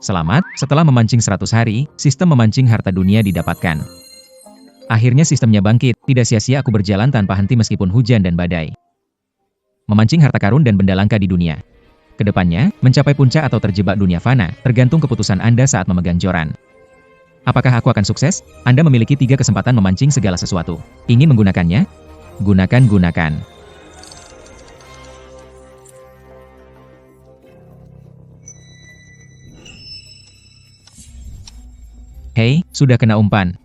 Selamat, setelah memancing 100 hari, sistem memancing harta dunia didapatkan. Akhirnya sistemnya bangkit, tidak sia-sia aku berjalan tanpa henti meskipun hujan dan badai. Memancing harta karun dan benda langka di dunia. Kedepannya, mencapai puncak atau terjebak dunia fana, tergantung keputusan Anda saat memegang joran. Apakah aku akan sukses? Anda memiliki 3 kesempatan memancing segala sesuatu. Ingin menggunakannya? Gunakan. Hei, sudah kena umpan.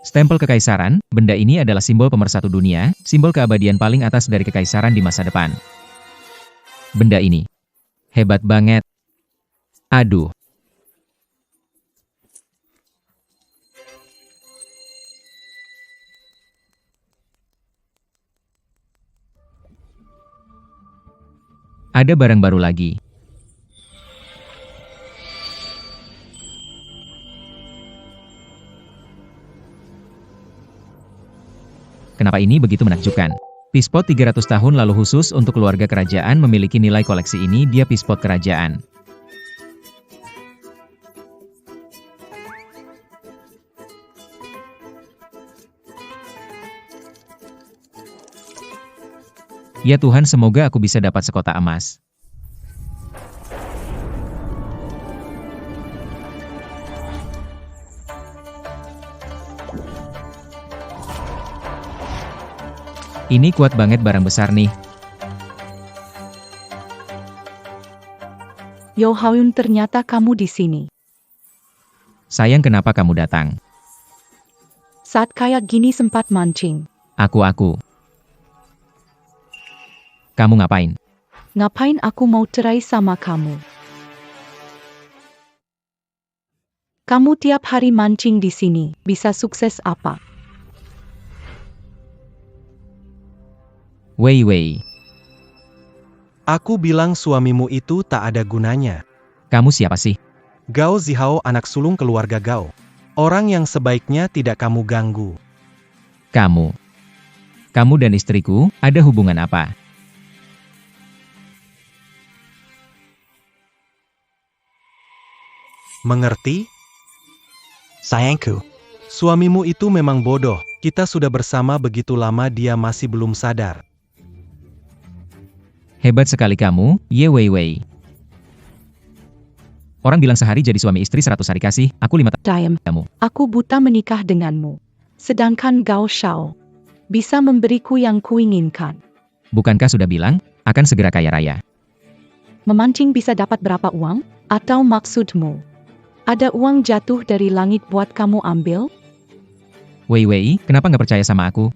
Stempel Kekaisaran, benda ini adalah simbol pemersatu dunia, simbol keabadian paling atas dari kekaisaran di masa depan. Benda ini hebat banget. Aduh. Ada barang baru lagi. Kenapa ini begitu menakjubkan? Pispot 300 tahun lalu khusus untuk keluarga kerajaan memiliki nilai koleksi ini, dia pispot kerajaan. Ya Tuhan, semoga aku bisa dapat sekota emas. Ini kuat banget, barang besar nih. Yo Haun, ternyata kamu di sini. Sayang, kenapa kamu datang? Saat kayak gini sempat mancing. Aku. Kamu ngapain? Ngapain aku mau cerai sama kamu? Kamu tiap hari mancing di sini, bisa sukses apa? Wei. Aku bilang suamimu itu tak ada gunanya. Kamu siapa sih? Gao Zihao, anak sulung keluarga Gao. Orang yang sebaiknya tidak kamu ganggu. Kamu dan istriku, ada hubungan apa? Mengerti? Sayangku, Suamimu itu memang bodoh. Kita sudah bersama begitu lama, dia masih belum sadar. Hebat sekali kamu, Ye Wei. Orang bilang sehari jadi suami istri 100 hari kasih, aku 5 tahun. Diam, aku buta menikah denganmu. Sedangkan Gao Shao bisa memberiku yang kuinginkan. Bukankah sudah bilang, akan segera kaya raya? Memancing bisa dapat berapa uang? Atau maksudmu, ada uang jatuh dari langit buat kamu ambil? Wei, kenapa nggak percaya sama aku?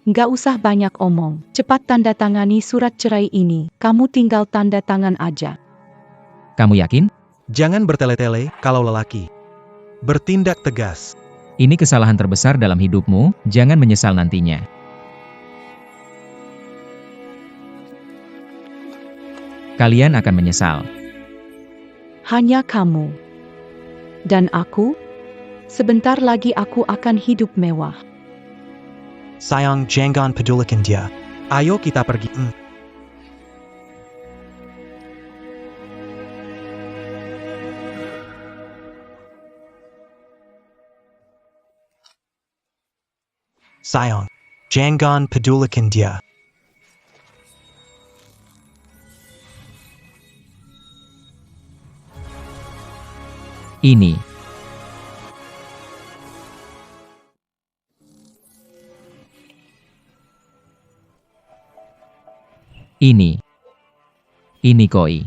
Nggak usah banyak omong, cepat tanda tangani surat cerai ini, kamu tinggal tanda tangan aja. Kamu yakin? Jangan bertele-tele, kalau lelaki. Bertindak tegas. Ini kesalahan terbesar dalam hidupmu, jangan menyesal nantinya. Kalian akan menyesal. Hanya kamu. Dan aku? Sebentar lagi aku akan hidup mewah. sayang jangan pedulikan dia. Ayo kita pergi. Sayang, jangan pedulikan dia. Ini koi.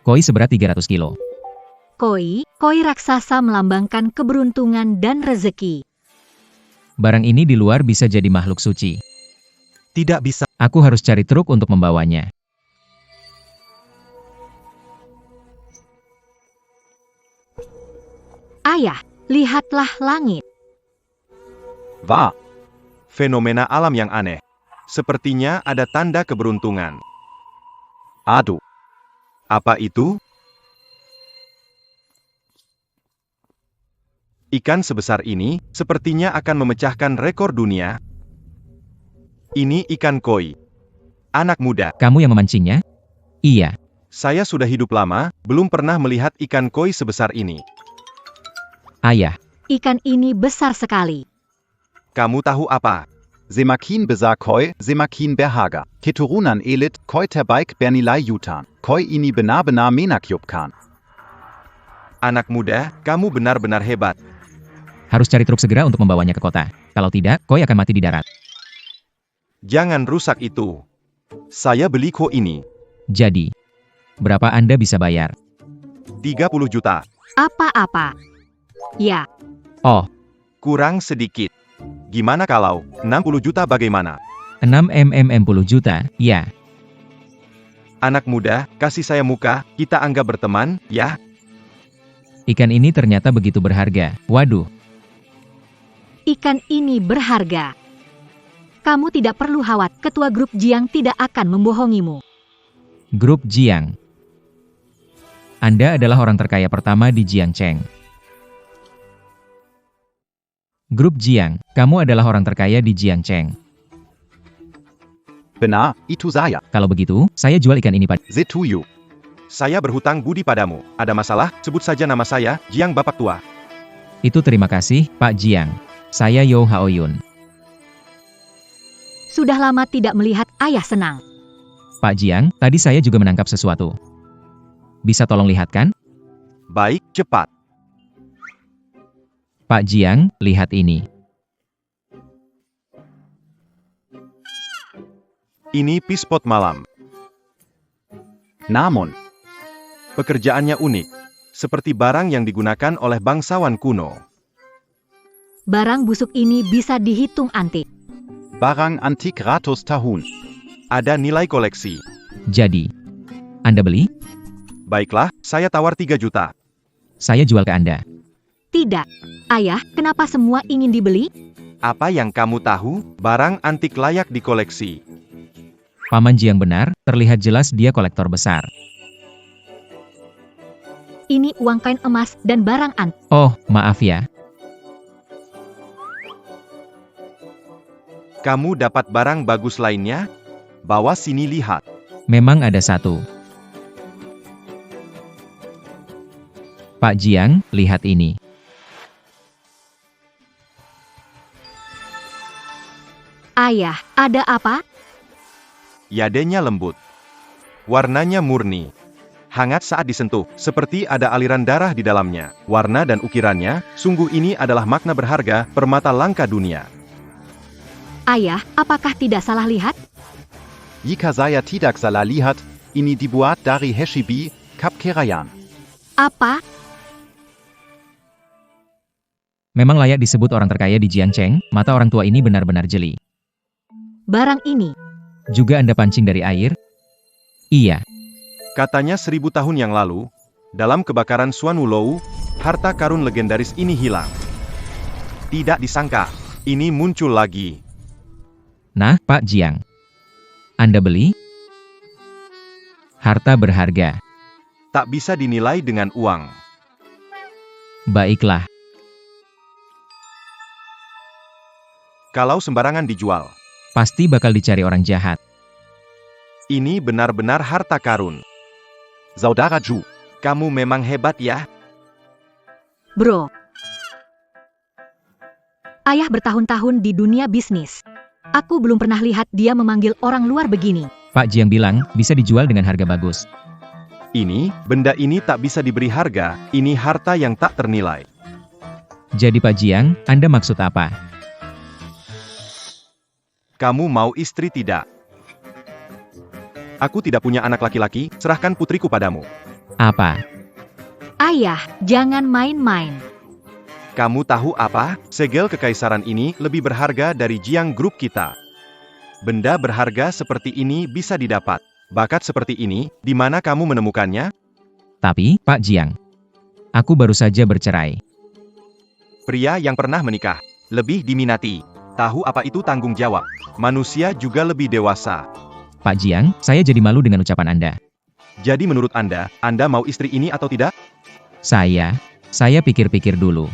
Koi seberat 300 kilo. Koi raksasa melambangkan keberuntungan dan rezeki. Barang ini di luar bisa jadi makhluk suci. Tidak bisa. Aku harus cari truk untuk membawanya. Ayah, lihatlah langit. Wah, fenomena alam yang aneh. Sepertinya ada tanda keberuntungan. Aduh, apa itu? Ikan sebesar ini, sepertinya akan memecahkan rekor dunia. Ini ikan koi. Anak muda, Kamu yang memancingnya? Iya. saya sudah hidup lama, belum pernah melihat ikan koi sebesar ini. Ayah. Ikan ini besar sekali. Kamu tahu apa? Semakin besar koi, semakin berharga. Keturunan elit, koi terbaik bernilai jutaan. Koi ini benar-benar menakyupkan. Anak muda, kamu benar-benar hebat. Harus cari truk segera untuk membawanya ke kota. Kalau tidak, koi akan mati di darat. Jangan rusak itu. Saya beli koi ini. Jadi, berapa Anda bisa bayar? 30 juta. Apa-apa. Ya, Oh, Kurang sedikit. Gimana kalau 60 juta bagaimana? 60 juta, ya. Anak muda, kasih saya muka, kita anggap berteman, ya? Ikan ini ternyata begitu berharga. Waduh, ikan ini berharga. Kamu tidak perlu khawatir, ketua grup Jiang tidak akan membohongimu. grup Jiang. Anda adalah orang terkaya pertama di Jiangcheng. Grup Jiang, kamu adalah orang terkaya di Jiangcheng. Benar, itu saya. Kalau begitu, saya jual ikan ini pada... Setuju. Saya berhutang budi padamu. Ada masalah? Sebut saja nama saya, Jiang Bapak Tua. Itu terima kasih, Pak Jiang. Saya Yo Haoyun. Sudah lama tidak melihat ayah senang. Pak Jiang, tadi saya juga menangkap sesuatu. Bisa tolong lihatkan? Baik, cepat. Pak Jiang, lihat ini. Ini pispot malam. Namun, Pekerjaannya unik. Seperti barang yang digunakan oleh bangsawan kuno. Barang busuk ini bisa dihitung antik. barang antik ratus tahun. Ada nilai koleksi. Jadi, Anda beli? Baiklah, saya tawar 3 juta. Saya jual ke Anda. Tidak. Ayah, kenapa semua ingin dibeli? Apa yang kamu tahu? Barang antik layak dikoleksi. Paman Jiang benar, terlihat jelas dia kolektor besar. Ini uang kain emas dan barang antik. Oh, maaf ya. Kamu dapat barang bagus lainnya? Bawa sini lihat. Memang ada satu. Pak Jiang, lihat ini. Ayah, ada apa? Yadenya lembut. Warnanya murni. Hangat saat disentuh, seperti ada aliran darah di dalamnya. Warna dan ukirannya, sungguh ini adalah makna berharga, permata langka dunia. Ayah, apakah tidak salah lihat? Jika saya tidak salah lihat, ini dibuat dari Heshibi, Kap Kerayan. Apa? Memang layak disebut orang terkaya di Jiangcheng, mata orang tua ini benar-benar jeli. Barang ini. Juga Anda pancing dari air? Iya. Katanya 1000 tahun yang lalu, dalam kebakaran Suan Wulou, harta karun legendaris ini hilang. Tidak disangka, ini muncul lagi. Nah, Pak Jiang. Anda beli? Harta berharga. Tak bisa dinilai dengan uang. Baiklah. Kalau sembarangan dijual. Pasti bakal dicari orang jahat. Ini benar-benar harta karun. Saudara Ju, Kamu memang hebat ya. Bro. Ayah bertahun-tahun di dunia bisnis. Aku belum pernah lihat dia memanggil orang luar begini. Pak Jiang bilang, bisa dijual dengan harga bagus. Benda ini tak bisa diberi harga, ini harta yang tak ternilai. Jadi Pak Jiang, Anda maksud apa? Kamu mau istri tidak? Aku tidak punya anak laki-laki, serahkan putriku padamu. Apa? Ayah, jangan main-main. Kamu tahu apa? Segel kekaisaran ini lebih berharga dari Jiang Group kita. Benda berharga seperti ini bisa didapat. Bakat seperti ini, di mana kamu menemukannya? Tapi, Pak Jiang, aku baru saja bercerai. Pria yang pernah menikah, lebih diminati. Tahu apa itu tanggung jawab. Manusia juga lebih dewasa. Pak Jiang, saya jadi malu dengan ucapan Anda. Jadi menurut Anda mau istri ini atau tidak? Saya pikir-pikir dulu.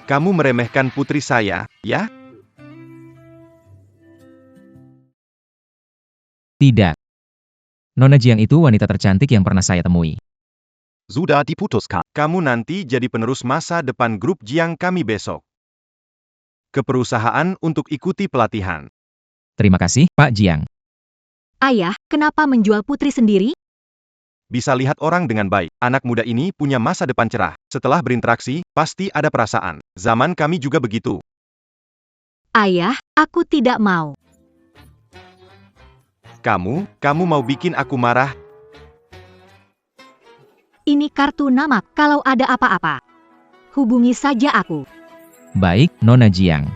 Kamu meremehkan putri saya, ya? Tidak. Nona Jiang itu wanita tercantik yang pernah saya temui. Sudah diputuskan. Kamu nanti jadi penerus masa depan grup Jiang kami besok. Ke perusahaan untuk ikuti pelatihan. Terima kasih, Pak Jiang. Ayah, kenapa menjual putri sendiri? Bisa lihat orang dengan baik. Anak muda ini punya masa depan cerah. Setelah berinteraksi, pasti ada perasaan. Zaman kami juga begitu. Ayah, aku tidak mau. Kamu mau bikin aku marah? Ini kartu nama, kalau ada apa-apa. Hubungi saja aku. Baik, Nona Jiang.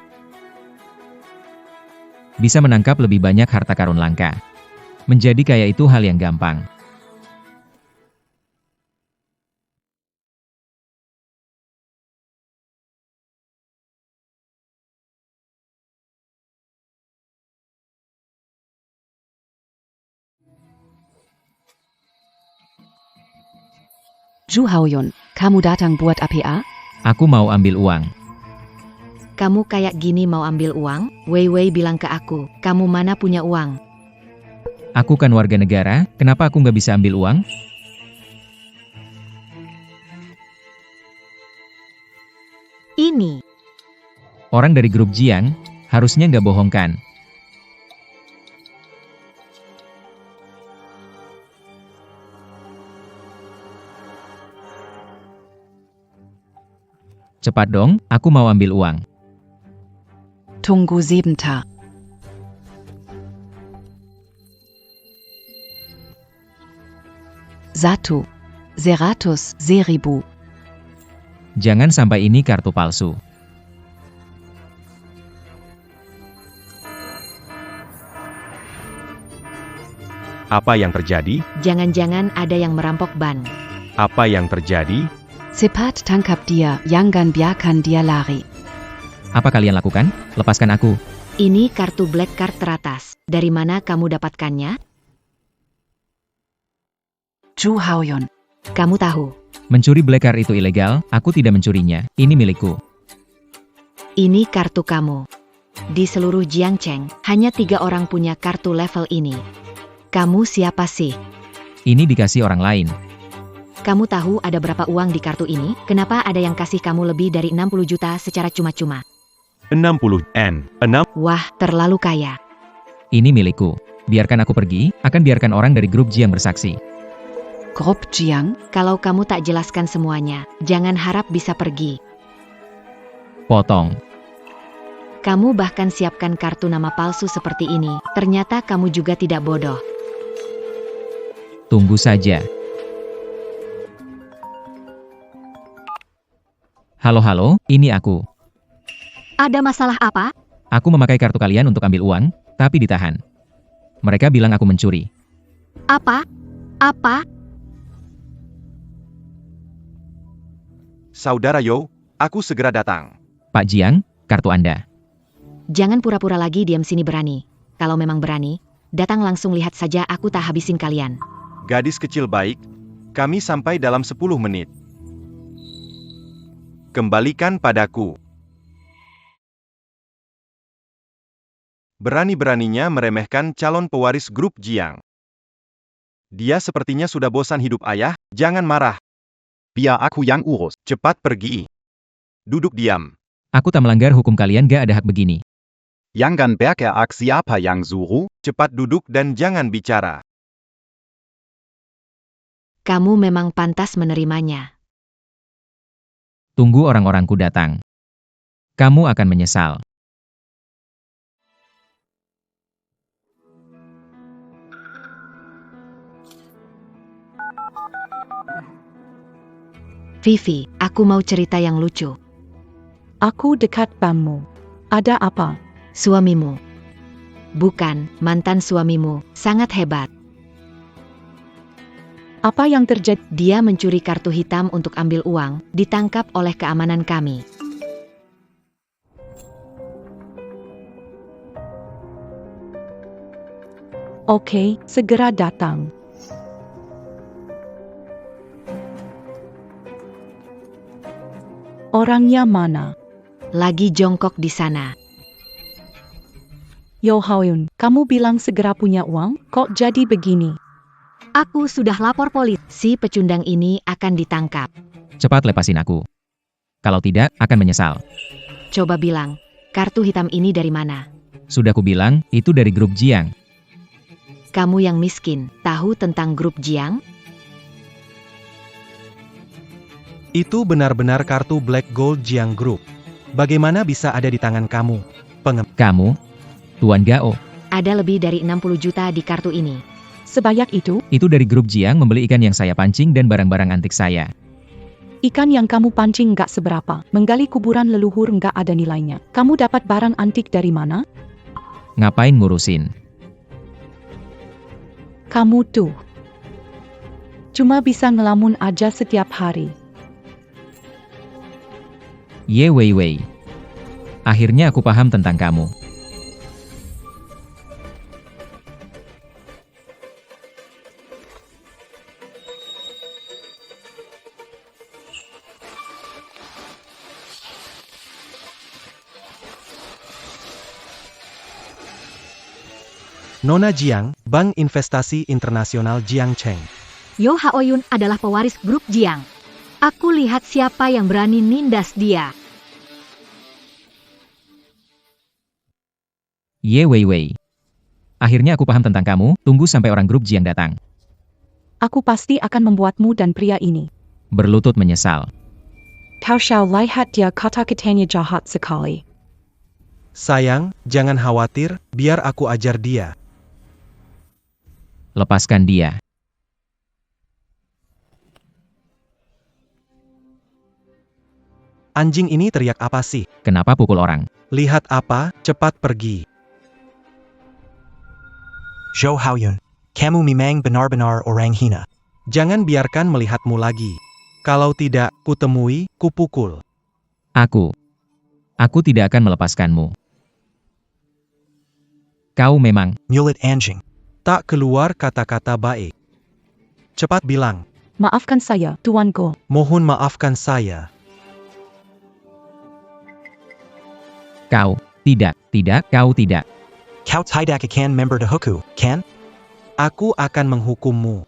Bisa menangkap lebih banyak harta karun langka. Menjadi kaya itu hal yang gampang. Zhu Haoyun, kamu datang buat APA? Aku mau ambil uang. Kamu kayak gini mau ambil uang? Wei Wei bilang ke aku, kamu mana punya uang? Aku kan warga negara, kenapa aku nggak bisa ambil uang? Ini. Orang dari grup Jiang, harusnya nggak bohong kan? Cepat dong, aku mau ambil uang. Tunggu sebentar. Satu. 100.000. Jangan sampai ini kartu palsu. Apa yang terjadi? Jangan-jangan ada yang merampok ban. Apa yang terjadi? Cepat tangkap dia, jangan biarkan dia lari. Apa kalian lakukan? Lepaskan aku. Ini kartu black card teratas. Dari mana kamu dapatkannya? Zhu Haoyun. Kamu tahu. Mencuri black card itu ilegal, aku tidak mencurinya. Ini milikku. Ini kartu kamu. Di seluruh Jiangcheng, hanya 3 orang punya kartu level ini. Kamu siapa sih? Ini dikasih orang lain. Kamu tahu ada berapa uang di kartu ini? Kenapa ada yang kasih kamu lebih dari 60 juta secara cuma-cuma? 60 N. 6. Wah, terlalu kaya. Ini milikku. Biarkan aku pergi, akan biarkan orang dari grup Jiang bersaksi. Grup Jiang? Kalau kamu tak jelaskan semuanya, jangan harap bisa pergi. Potong. Kamu bahkan siapkan kartu nama palsu seperti ini. Ternyata kamu juga tidak bodoh. Tunggu saja. Halo, ini aku. Ada masalah apa? Aku memakai kartu kalian untuk ambil uang, tapi ditahan. Mereka bilang aku mencuri. Apa? Apa? Saudara Yo, aku segera datang. Pak Jiang, kartu Anda. Jangan pura-pura lagi diam sini berani. Kalau memang berani, datang langsung lihat saja aku tak habisin kalian. Gadis kecil baik, kami sampai dalam 10 menit. Kembalikan padaku. Berani-beraninya meremehkan calon pewaris grup Jiang. Dia sepertinya sudah bosan hidup ayah, jangan marah. Biar aku yang urus. Cepat pergi. Duduk diam. Aku tak melanggar hukum kalian, gak ada hak begini. Jangan bergerak siapa yang suruh. Cepat duduk dan jangan bicara. Kamu memang pantas menerimanya. Tunggu orang-orangku datang. Kamu akan menyesal. Vivi, aku mau cerita yang lucu. Aku dekat kamu. Ada apa? Suamimu. Bukan, mantan suamimu, sangat hebat. Apa yang terjadi? Dia mencuri kartu hitam untuk ambil uang, ditangkap oleh keamanan kami. Oke, segera datang. Orangnya mana? Lagi jongkok di sana. Yo Haoyun, Kamu bilang segera punya uang, kok jadi begini? Aku sudah lapor polisi. Si pecundang ini akan ditangkap. Cepat lepasin aku. Kalau tidak, akan menyesal. Coba bilang, kartu hitam ini dari mana? Sudah kubilang, itu dari grup Jiang. Kamu yang miskin, tahu tentang grup Jiang? Itu benar-benar kartu Black Gold Jiang Group. Bagaimana bisa ada di tangan kamu? Kamu? Tuan Gao. Ada lebih dari 60 juta di kartu ini. Sebanyak itu, Itu dari grup Jiang membeli ikan yang saya pancing dan barang-barang antik saya. ikan yang kamu pancing nggak seberapa. Menggali kuburan leluhur nggak ada nilainya. Kamu dapat barang antik dari mana? Ngapain ngurusin? Kamu tuh cuma bisa ngelamun aja setiap hari. Ye Wei Wei. Akhirnya aku paham tentang kamu. Nona Jiang, Bank Investasi Internasional Jiang Cheng. Yo Haoyun adalah pewaris grup Jiang. Aku lihat siapa yang berani nindas dia. Ye Wei Wei. Akhirnya aku paham tentang kamu, tunggu sampai orang grup Jiang datang. Aku pasti akan membuatmu dan pria ini. Berlutut menyesal. Kau Xiao lihat dia kata-katanya jahat sekali. Sayang, jangan khawatir, biar aku ajar dia. Lepaskan dia. Anjing ini teriak apa sih? Kenapa pukul orang? Lihat apa, cepat pergi. Zhou Haoyun, kamu memang benar-benar orang hina. Jangan biarkan melihatmu lagi. Kalau tidak, kutemui, kupukul. Aku tidak akan melepaskanmu. Kau memang, Mulut anjing. Tak keluar kata-kata baik. Cepat bilang, Maafkan saya, Tuan Go. mohon maafkan saya. kau, tidak, kau tidak. Kau tidak akan member Huku, kan? Aku akan menghukummu.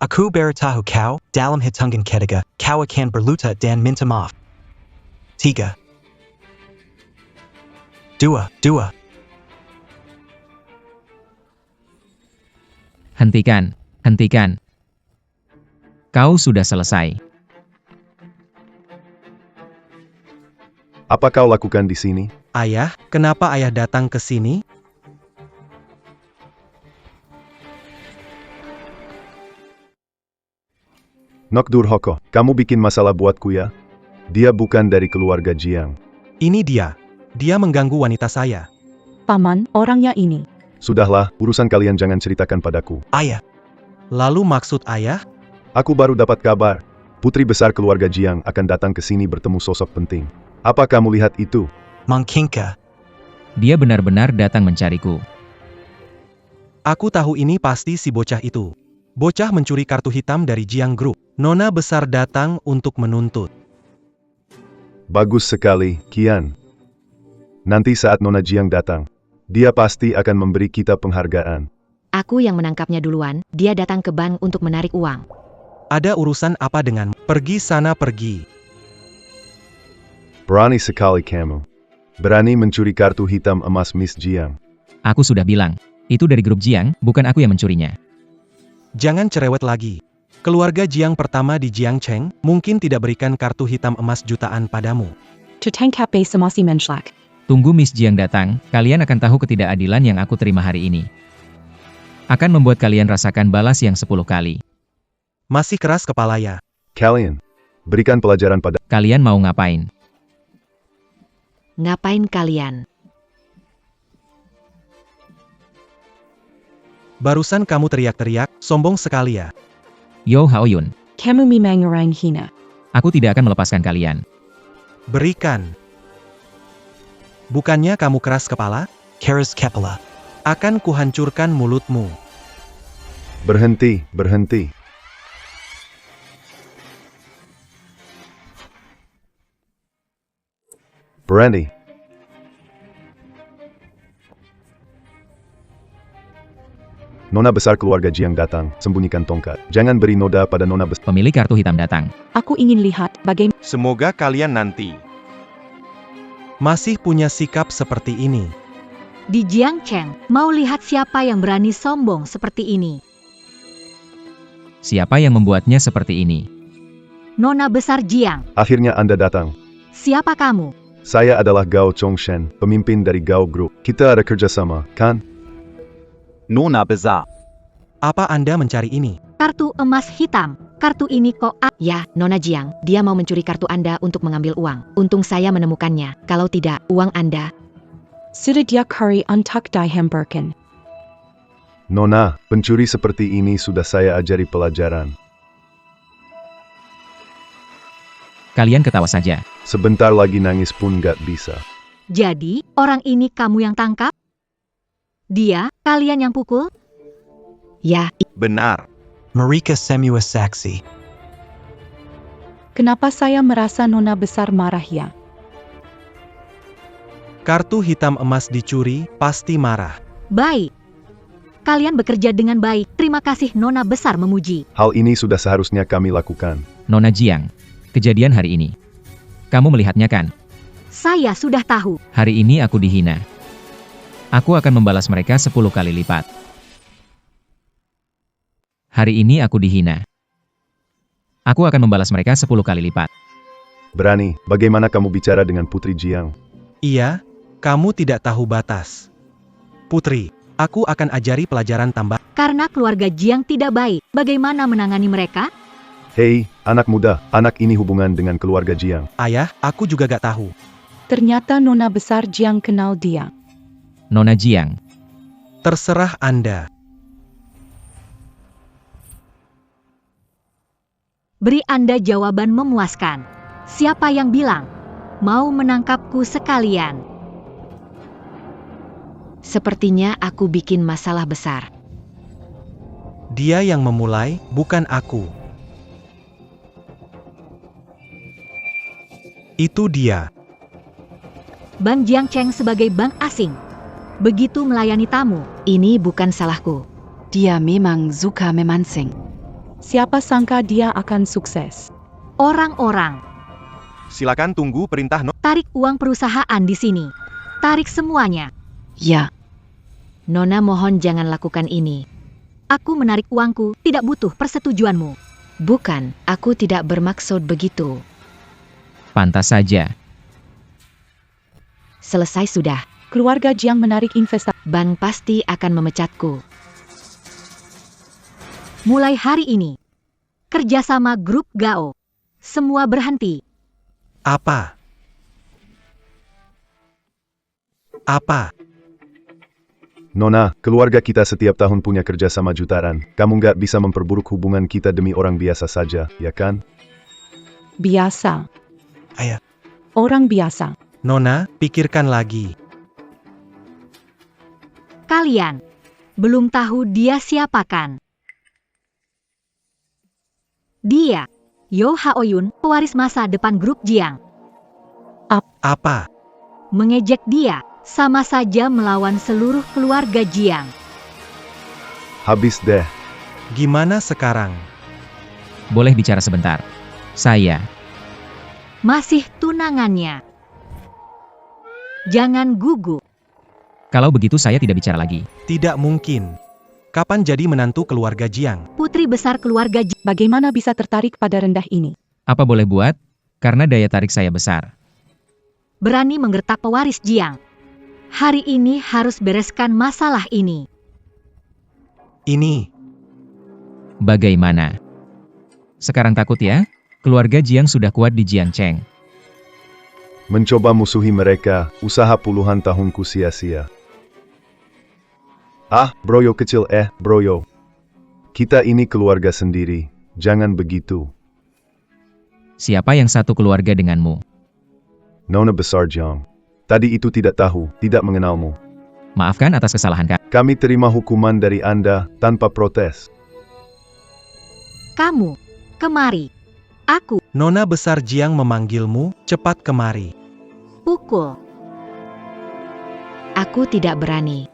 Aku beritahu kau, dalam hitungan ketiga, kau akan berlutut dan minta maaf. 3, 2. Hentikan. Kau sudah selesai. Apa kau lakukan di sini? Ayah, kenapa ayah datang ke sini? Nokdur Hoko, kamu bikin masalah buatku ya? Dia bukan dari keluarga Jiang. Ini dia. Dia mengganggu wanita saya. Paman, orangnya ini. Sudahlah, urusan kalian jangan ceritakan padaku. Ayah, Lalu maksud ayah? Aku baru dapat kabar. Putri besar keluarga Jiang akan datang ke sini bertemu sosok penting. Apa kamu lihat itu? Mangkingka. Dia benar-benar datang mencariku. Aku tahu ini pasti si bocah itu. Bocah mencuri kartu hitam dari Jiang Group. Nona besar datang untuk menuntut. Bagus sekali, Kian. Nanti saat Nona Jiang datang, dia pasti akan memberi kita penghargaan. Aku yang menangkapnya duluan, dia datang ke bank untuk menarik uang. Ada urusan apa dengan? Pergi sana pergi. Berani sekali kamu. Berani mencuri kartu hitam emas Miss Jiang. Aku sudah bilang, itu dari grup Jiang, bukan aku yang mencurinya. Jangan cerewet lagi. Keluarga Jiang pertama di Jiang Cheng mungkin tidak berikan kartu hitam emas jutaan padamu. Tertangkap semasi menшлak. Tunggu Miss Jiang datang, kalian akan tahu ketidakadilan yang aku terima hari ini. Akan membuat kalian rasakan balas yang 10 kali. Masih keras kepala ya. Kalian, berikan pelajaran pada... Kalian mau ngapain? Ngapain kalian? Barusan kamu teriak-teriak, sombong sekali ya. Yo Haoyun, Kamu memang orang hina. aku tidak akan melepaskan kalian. Berikan. Bukannya kamu keras kepala? Keras kepala. Akan kuhancurkan mulutmu. Berhenti. Berani. Nona besar keluarga Jiang datang, sembunyikan tongkat. Jangan beri noda pada nona besar. Pemilik kartu hitam datang. Aku ingin lihat bagaimana Semoga kalian nanti Masih punya sikap seperti ini. Di Jiangcheng, mau lihat siapa yang berani sombong seperti ini. Siapa yang membuatnya seperti ini? Nona besar Jiang, Akhirnya Anda datang. siapa kamu? Saya adalah Gao Chongshen, pemimpin dari Gao Group. Kita ada kerjasama, kan? Nona besar. Apa Anda mencari ini? Kartu emas hitam. Kartu ini kok Ya, Nona Jiang, dia mau mencuri kartu Anda untuk mengambil uang. Untung saya menemukannya. Kalau tidak, uang Anda. sudah dia curry untuk dihemburkan. Nona, pencuri seperti ini sudah saya ajari pelajaran. Kalian ketawa saja. Sebentar lagi nangis pun gak bisa. Jadi, orang ini kamu yang tangkap? Dia, kalian yang pukul? Ya, benar. Marika semua saksi. Kenapa saya merasa nona besar marah ya? Kartu hitam emas dicuri, pasti marah. baik. Kalian bekerja dengan baik. Terima kasih Nona besar memuji. Hal ini sudah seharusnya kami lakukan. Nona Jiang, kejadian hari ini. Kamu melihatnya kan? Saya sudah tahu. Hari ini aku dihina. Aku akan membalas mereka 10 kali lipat. Hari ini aku dihina. Aku akan membalas mereka 10 kali lipat. Berani, bagaimana kamu bicara dengan Putri Jiang? Iya, kamu tidak tahu batas. Putri, aku akan ajari pelajaran tambah. Karena keluarga Jiang tidak baik, bagaimana menangani mereka? Hei, anak muda, anak ini hubungan dengan keluarga Jiang. Ayah, aku juga gak tahu. Ternyata nona besar Jiang kenal dia. Nona Jiang, Terserah Anda. Beri Anda jawaban memuaskan. Siapa yang bilang mau menangkapku sekalian? Sepertinya aku bikin masalah besar. Dia yang memulai, bukan aku. Itu dia. Bank Jiangcheng sebagai bank asing. Begitu melayani tamu. Ini bukan salahku. Dia memang suka memancing. Siapa sangka dia akan sukses. Orang-orang, Silakan tunggu perintah tarik uang perusahaan di sini. Tarik semuanya. Ya, Nona mohon jangan lakukan ini. Aku menarik uangku, tidak butuh persetujuanmu. Bukan, aku tidak bermaksud begitu. pantas saja. Selesai sudah. Keluarga Jiang menarik investasi. Bank pasti akan memecatku. Mulai hari ini, kerjasama grup Gao. Semua berhenti. Apa? Apa? Nona, keluarga kita setiap tahun punya kerjasama jutaan. Kamu nggak bisa memperburuk hubungan kita demi orang biasa saja, ya kan? Biasa. Ayah. Orang biasa. Nona, pikirkan lagi. Kalian belum tahu dia siapa kan? Dia, Yo Haoyun, pewaris masa depan grup Jiang. Apa? Mengejek dia, sama saja melawan seluruh keluarga Jiang. Habis deh. Gimana sekarang? Boleh bicara sebentar. Saya, Masih tunangannya. Jangan gugup. kalau begitu saya tidak bicara lagi. Tidak mungkin. Kapan jadi menantu keluarga Jiang? Putri besar keluarga Jiang. Bagaimana bisa tertarik pada rendah ini? Apa boleh buat? Karena daya tarik saya besar. Berani menggertak pewaris Jiang. Hari ini harus bereskan masalah ini. Ini. Bagaimana? Sekarang takut ya? Keluarga Jiang sudah kuat di Jiangcheng. Mencoba musuhi mereka, usaha puluhan tahunku sia-sia. Ah, broyo kecil broyo. Kita ini keluarga sendiri, jangan begitu. Siapa yang satu keluarga denganmu? Nona besar Jiang. Tadi itu tidak tahu, tidak mengenalmu. Maafkan atas kesalahan Kak. Kami terima hukuman dari Anda, tanpa protes. Kamu, kemari. Aku, Nona besar Jiang memanggilmu, cepat kemari. pukul. Aku tidak berani.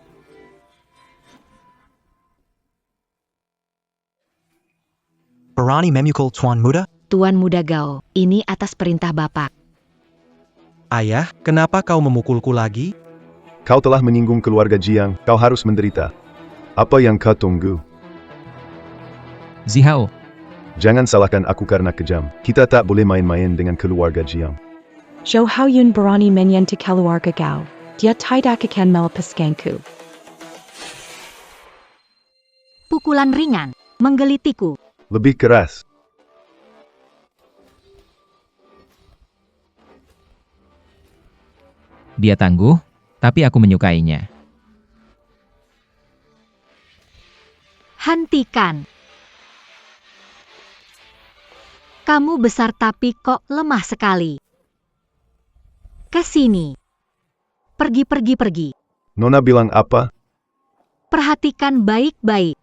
Barani memukul Tuan Muda? Tuan Muda Gao, ini atas perintah Bapak. Ayah, kenapa kau memukulku lagi? Kau telah menyinggung keluarga Jiang, kau harus menderita. Apa yang kau tunggu? Zihao, Jangan salahkan aku karena kejam. Kita tak boleh main-main dengan keluarga Jiang. Zhou Haoyun berani menyentuh keluarga Gao. Dia tidak akan melepaskanku. Pukulan ringan, menggelitiku. Lebih keras. dia tangguh, tapi aku menyukainya. Hentikan. Kamu besar tapi kok lemah sekali. Ke sini. Pergi. Nona bilang apa? Perhatikan baik-baik.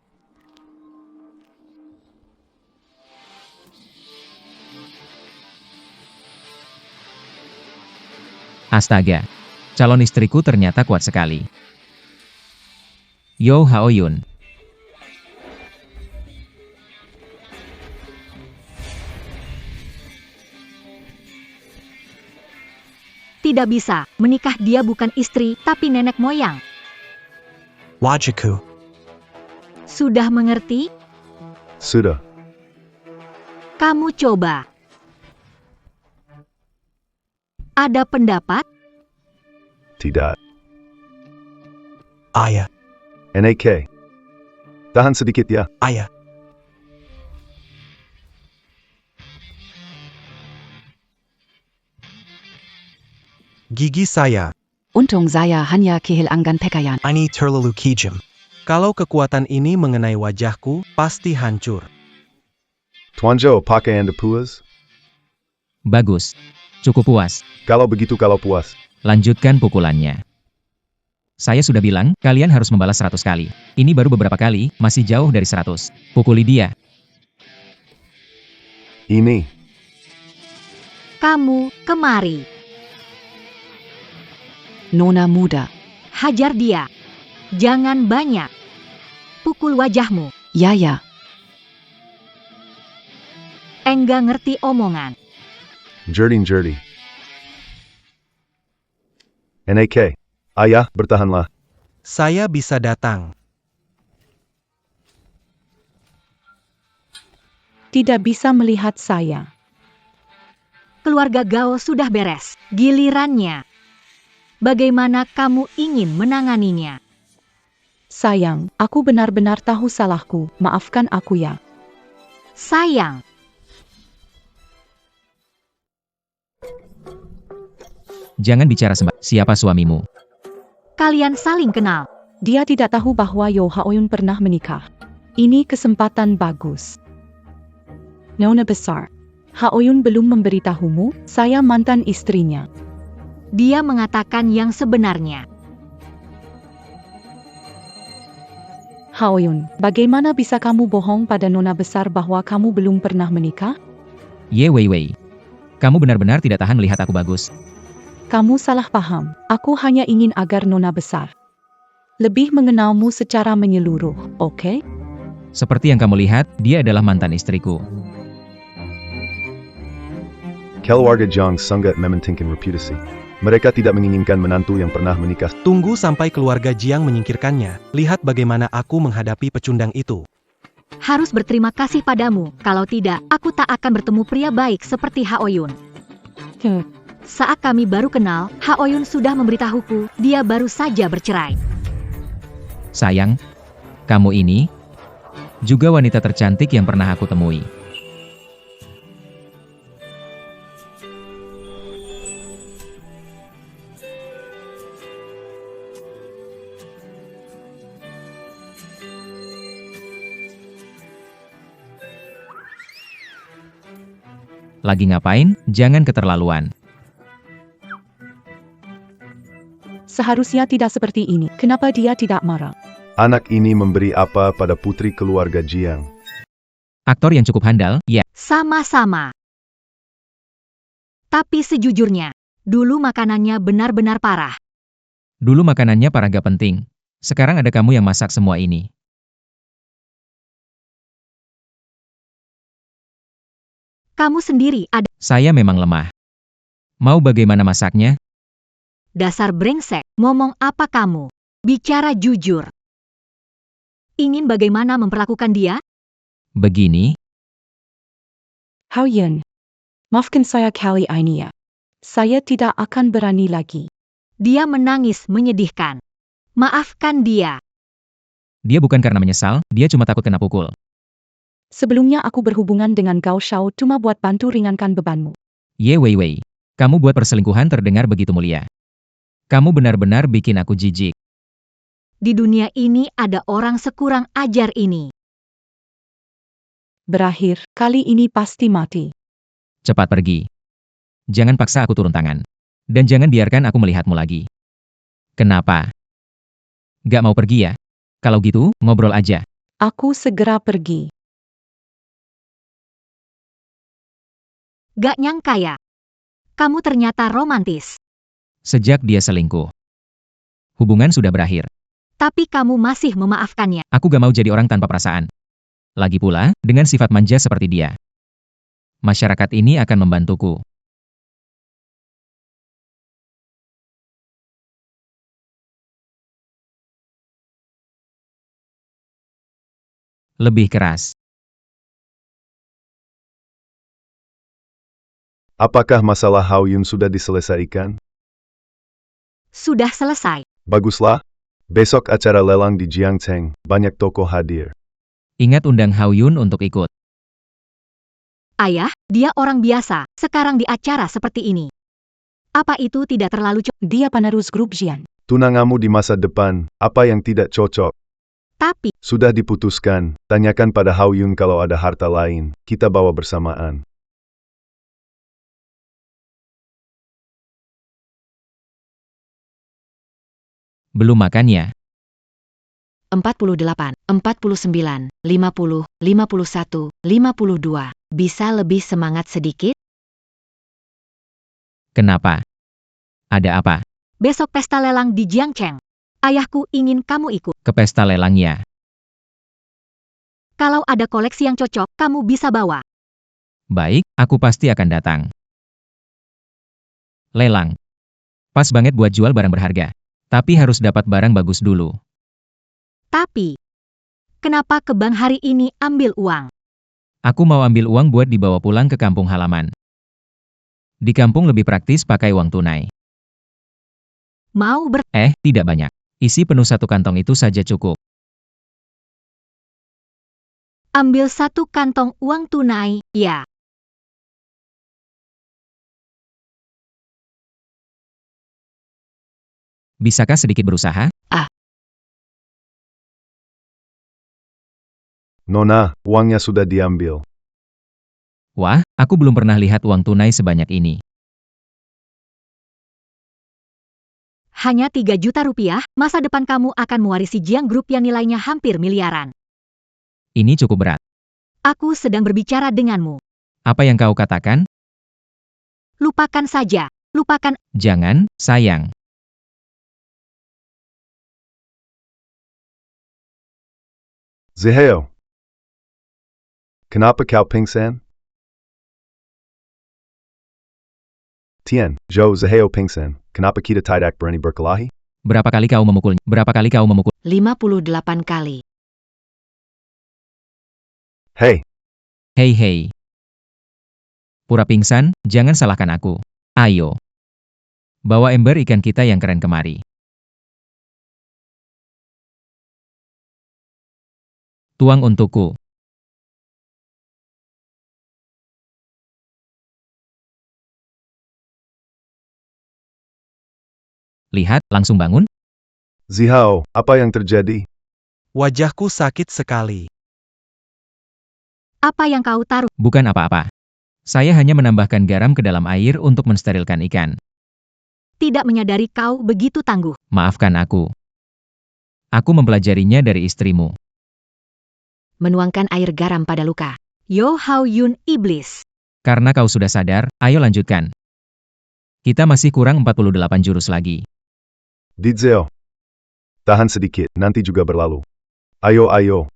Astaga. Calon istriku ternyata kuat sekali. Yo Haoyun. Tidak bisa, menikah dia bukan istri, tapi nenek moyang. Wajahku. Sudah mengerti? Sudah. Kamu coba. Ada pendapat? Tidak. Ayah. NAK. Tahan sedikit ya. Ayah. Gigi saya. Untung saya hanya kehilangan pakaian. Ini terlalu kejam. Kalau kekuatan ini mengenai wajahku, pasti hancur. Tuan Zhou pakai anda puas? Bagus. Cukup puas. Kalau begitu kalau puas. Lanjutkan pukulannya. Saya sudah bilang, kalian harus membalas 100 kali. Ini baru beberapa kali, masih jauh dari 100. Pukuli dia. Ini. Kamu, kemari. Nona muda. Hajar dia. Jangan banyak. Pukul wajahmu. Ya. Enggak ngerti omongan. Jerdy. NAK. Ayah, bertahanlah. Saya bisa datang. Tidak bisa melihat saya. Keluarga Gao sudah beres. Gilirannya. Bagaimana kamu ingin menanganinya? Sayang, aku benar-benar tahu salahku. Maafkan aku ya. Sayang. Jangan bicara sembarangan. Siapa suamimu? Kalian saling kenal. Dia tidak tahu bahwa Yo Haoyun pernah menikah. Ini kesempatan bagus. Nona besar. Haoyun belum memberitahumu, saya mantan istrinya. Dia mengatakan yang sebenarnya. Haoyun, bagaimana bisa kamu bohong pada Nona besar bahwa kamu belum pernah menikah? Ye Wei. Kamu benar-benar tidak tahan melihat aku bagus. Kamu salah paham. Aku hanya ingin agar Nona besar lebih mengenalmu secara menyeluruh, oke? Seperti yang kamu lihat, dia adalah mantan istriku. Keluarga Jiang sangat mementingkan reputasi. Mereka tidak menginginkan menantu yang pernah menikah. Tunggu sampai keluarga Jiang menyingkirkannya. Lihat bagaimana aku menghadapi pecundang itu. Harus berterima kasih padamu. Kalau tidak, aku tak akan bertemu pria baik seperti Haoyun. Saat kami baru kenal, Haoyun sudah memberitahuku, dia baru saja bercerai. Sayang, kamu ini juga wanita tercantik yang pernah aku temui. Lagi ngapain? Jangan keterlaluan. Seharusnya tidak seperti ini. Kenapa dia tidak marah? Anak ini memberi apa pada putri keluarga Jiang? Aktor yang cukup handal, ya. Sama-sama. Tapi sejujurnya, dulu makanannya benar-benar parah. Dulu makanannya parah gak penting. Sekarang ada kamu yang masak semua ini. Kamu sendiri ada Saya memang lemah. Mau bagaimana masaknya? dasar brengsek. Ngomong apa kamu? Bicara jujur. Ingin bagaimana memperlakukan dia? Begini, Haoyun, maafkan saya kali ini ya. Saya tidak akan berani lagi. Dia menangis menyedihkan. Maafkan dia. dia bukan karena menyesal, dia cuma takut kena pukul. Sebelumnya aku berhubungan dengan Gao Shao cuma buat bantu ringankan bebanmu. Ye Wei Wei. Kamu buat perselingkuhan terdengar begitu mulia. Kamu benar-benar bikin aku jijik. Di dunia ini ada orang sekurang ajar ini. Berakhir, kali ini pasti mati. Cepat pergi. Jangan paksa aku turun tangan. Dan jangan biarkan aku melihatmu lagi. Kenapa? Gak mau pergi ya? Kalau gitu, ngobrol aja. Aku segera pergi. Gak nyangka ya. Kamu ternyata romantis. Sejak dia selingkuh. Hubungan sudah berakhir. Tapi kamu masih memaafkannya. Aku gak mau jadi orang tanpa perasaan. Lagi pula, dengan sifat manja seperti dia. Masyarakat ini akan membantuku. Lebih keras. Apakah masalah Haoyun sudah diselesaikan? Sudah selesai. Baguslah. Besok acara lelang di Jiangcheng, banyak tokoh hadir. Ingat undang Haoyun untuk ikut. Ayah, dia orang biasa, sekarang di acara seperti ini. Apa itu tidak terlalu Dia penerus grup Jian. Tunangamu di masa depan, apa yang tidak cocok? Tapi, Sudah diputuskan, tanyakan pada Haoyun kalau ada harta lain, kita bawa bersamaan. Belum makan ya? 48, 49, 50, 51, 52. Bisa lebih semangat sedikit? Kenapa? Ada apa? besok pesta lelang di Jiangcheng. Ayahku ingin kamu ikut. Ke pesta lelang ya? Kalau ada koleksi yang cocok, kamu bisa bawa. Baik, aku pasti akan datang. Lelang. Pas banget buat jual barang berharga. Tapi harus dapat barang bagus dulu. Tapi, kenapa ke bank hari ini ambil uang? Aku mau ambil uang buat dibawa pulang ke kampung halaman. Di kampung lebih praktis pakai uang tunai. Mau Tidak banyak. Isi penuh satu kantong itu saja cukup. ambil satu kantong uang tunai, ya. Bisakah sedikit berusaha? Nona, uangnya sudah diambil. Wah, aku belum pernah lihat uang tunai sebanyak ini. Hanya 3 juta rupiah, masa depan kamu akan mewarisi Jiang Group yang nilainya hampir miliaran. Ini cukup berat. Aku sedang berbicara denganmu. Apa yang kau katakan? Lupakan saja. Lupakan. Jangan, sayang. Ziheo. Kenapa kau pingsan? Tian, Zhou Ziheo pingsan. Kenapa kita tidak berani berkelahi? Berapa kali kau memukulnya? Berapa kali kau memukul? 58 kali. Hei, Hei hei. Pura pingsan, jangan salahkan aku. Ayo. Bawa ember ikan kita yang keren kemari. Tuang untukku. Lihat, langsung bangun. Zihao, apa yang terjadi? Wajahku sakit sekali. Apa yang kau taruh? Bukan apa-apa. Saya hanya menambahkan garam ke dalam air untuk mensterilkan ikan. Tidak menyadari kau begitu tangguh. Maafkan aku. Aku mempelajarinya dari istrimu. Menuangkan air garam pada luka. Yo Haoyun iblis. Karena kau sudah sadar, ayo lanjutkan. Kita masih kurang 48 jurus lagi. Dizeo. Tahan sedikit, nanti juga berlalu. Ayo, ayo.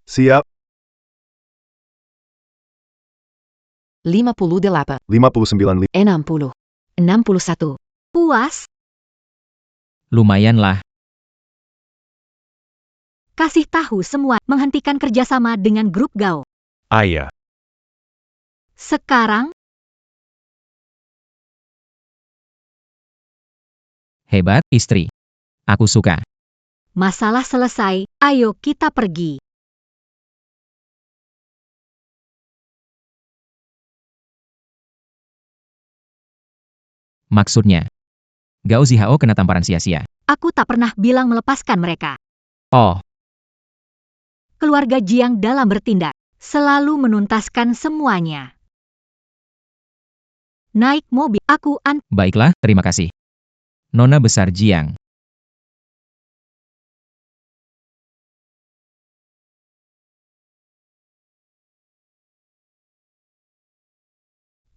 Siap. 58, 59, 60, 61. Puas? Lumayanlah. Kasih tahu semua menghentikan kerjasama dengan grup Gao. Ayah. Sekarang, Hebat, istri. Aku suka. masalah selesai, ayo kita pergi. Maksudnya, Gao Zihao kena tamparan sia-sia. Aku tak pernah bilang melepaskan mereka. Oh, Keluarga Jiang dalam bertindak, selalu menuntaskan semuanya. Naik mobil, aku baiklah, terima kasih. Nona besar Jiang.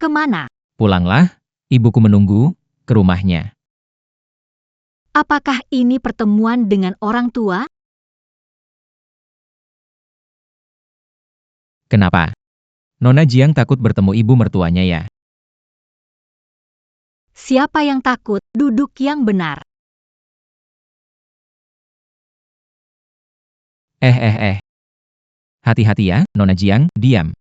kemana? Pulanglah, ibuku menunggu, ke rumahnya. Apakah ini pertemuan dengan orang tua? Kenapa? Nona Jiang takut bertemu ibu mertuanya ya? Siapa yang takut, duduk yang benar. Hati-hati ya, Nona Jiang, diam.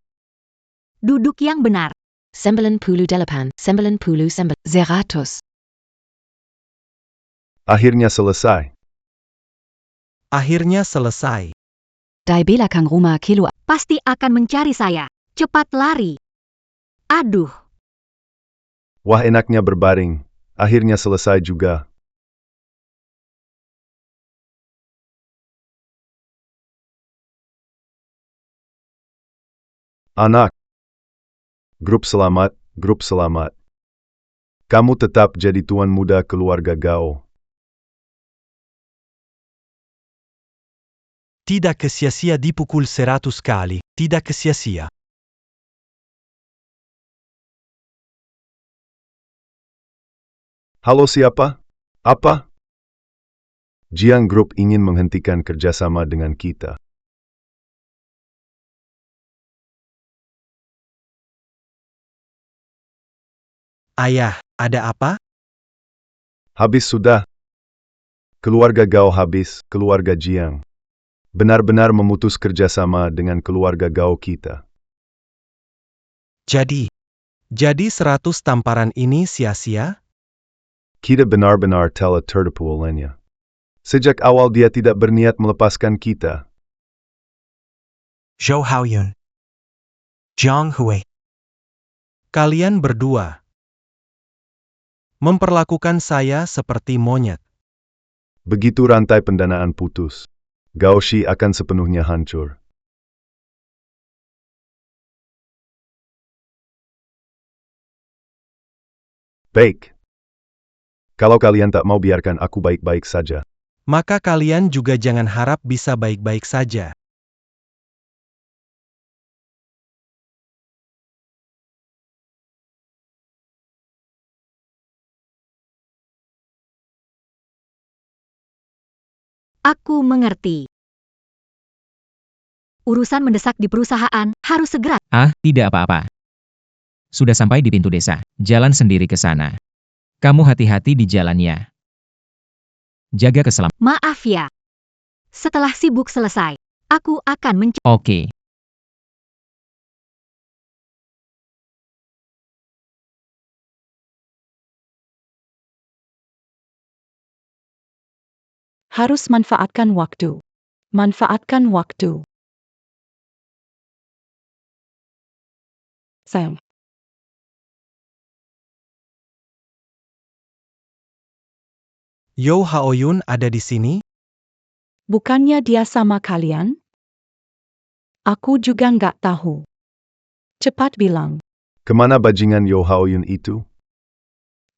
Duduk yang benar. 98, 99, Zeratus. Akhirnya selesai. Akhirnya selesai. Dai bela kang rumah kilo. Pasti akan mencari saya. Cepat lari. Aduh, Wah enaknya berbaring. Akhirnya selesai juga. Anak. Grup selamat, grup selamat. Kamu tetap jadi tuan muda keluarga Gao. Tidak sia-sia dipukul 100 kali. Tidak sia-sia. Halo siapa? Apa? Jiang Group ingin menghentikan kerjasama dengan kita. Ayah, ada apa? Habis sudah. Keluarga Gao habis, keluarga Jiang. Benar-benar memutus kerjasama dengan keluarga Gao kita. Jadi 100 tamparan ini sia-sia? Kita benar-benar telah tertipu olehnya. Sejak awal dia tidak berniat melepaskan kita. Zhou Haoyun. Jiang Hui. Kalian berdua memperlakukan saya seperti monyet. Begitu rantai pendanaan putus, Gao Shi akan sepenuhnya hancur. Baik. Kalau kalian tak mau biarkan aku baik-baik saja. Maka kalian juga jangan harap bisa baik-baik saja. aku mengerti. Urusan mendesak di perusahaan harus segera. Ah, tidak apa-apa. Sudah sampai di pintu desa. Jalan sendiri ke sana. Kamu hati-hati di jalannya. Jaga keselamatan. Maaf ya. Setelah sibuk selesai, aku akan Oke. Harus manfaatkan waktu. Manfaatkan waktu. Sayang. Yo Haoyun ada di sini? Bukannya dia sama kalian? Aku juga nggak tahu. Cepat bilang. Kemana bajingan Yo Haoyun itu?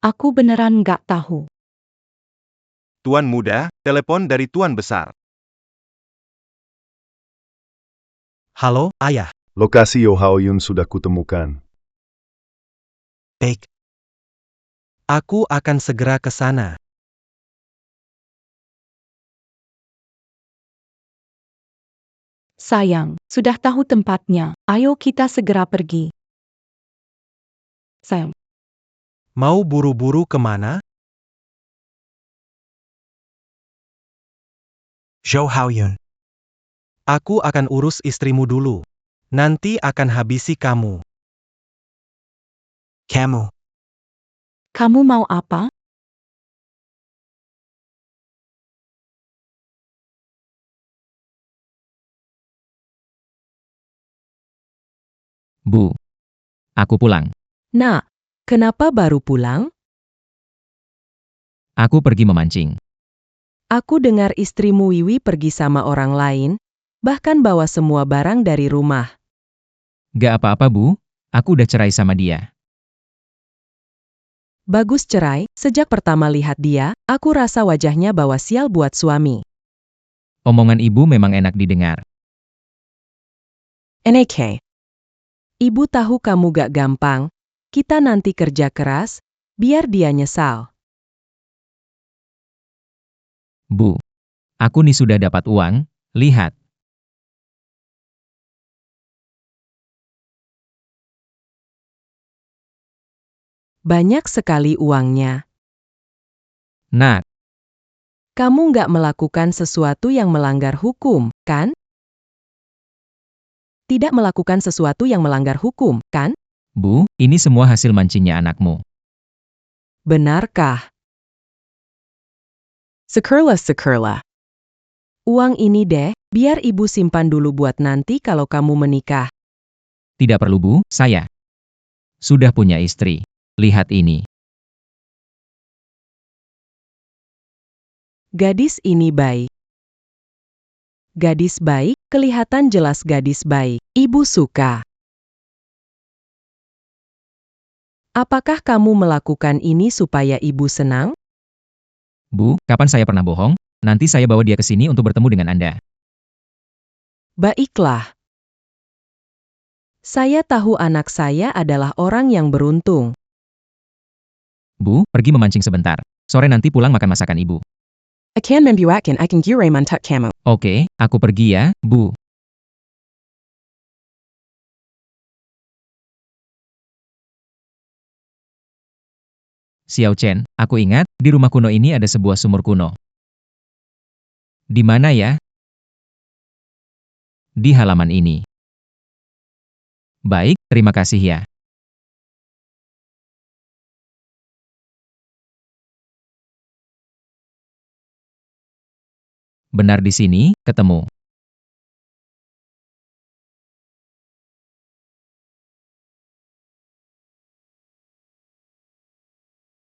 Aku beneran nggak tahu. Tuan muda, telepon dari tuan besar. Halo, ayah. Lokasi Yo Haoyun sudah kutemukan. Baik. Aku akan segera ke sana. Sayang, sudah tahu tempatnya. Ayo kita segera pergi. Sayang. Mau buru-buru kemana? Zhou Haoyun. Aku akan urus istrimu dulu. Nanti akan habisi kamu. Kamu. Kamu mau apa? Bu. Aku pulang. Nak, kenapa baru pulang? Aku pergi memancing. Aku dengar istrimu Wiwi pergi sama orang lain, bahkan bawa semua barang dari rumah. Gak apa-apa, Bu. Aku udah cerai sama dia. Bagus cerai, sejak pertama lihat dia, aku rasa wajahnya bawa sial buat suami. Omongan ibu memang enak didengar. NK. Ibu tahu kamu gak gampang, kita nanti kerja keras, biar dia nyesal. Bu. Aku nih sudah dapat uang, lihat. Banyak sekali uangnya. Nak. Kamu gak melakukan sesuatu yang melanggar hukum, kan? Tidak melakukan sesuatu yang melanggar hukum, kan? Bu, ini semua hasil mancingnya anakmu. Benarkah? Sekerla. Uang ini deh, biar ibu simpan dulu buat nanti kalau kamu menikah. Tidak perlu, Bu, saya sudah punya istri. Lihat ini. Gadis ini baik. Gadis baik, kelihatan jelas gadis baik. Ibu suka. Apakah kamu melakukan ini supaya ibu senang? Bu, kapan saya pernah bohong? Nanti saya bawa dia ke sini untuk bertemu dengan Anda. Baiklah. Saya tahu anak saya adalah orang yang beruntung. Bu, pergi memancing sebentar. Sore nanti pulang makan masakan ibu. Akan membuatkan akan gure mantak kamu. Oke, aku pergi ya, Bu. Xiao Chen, aku ingat, di rumah kuno ini ada sebuah sumur kuno. Di mana ya? Di halaman ini. Baik, terima kasih ya. Benar di sini, ketemu.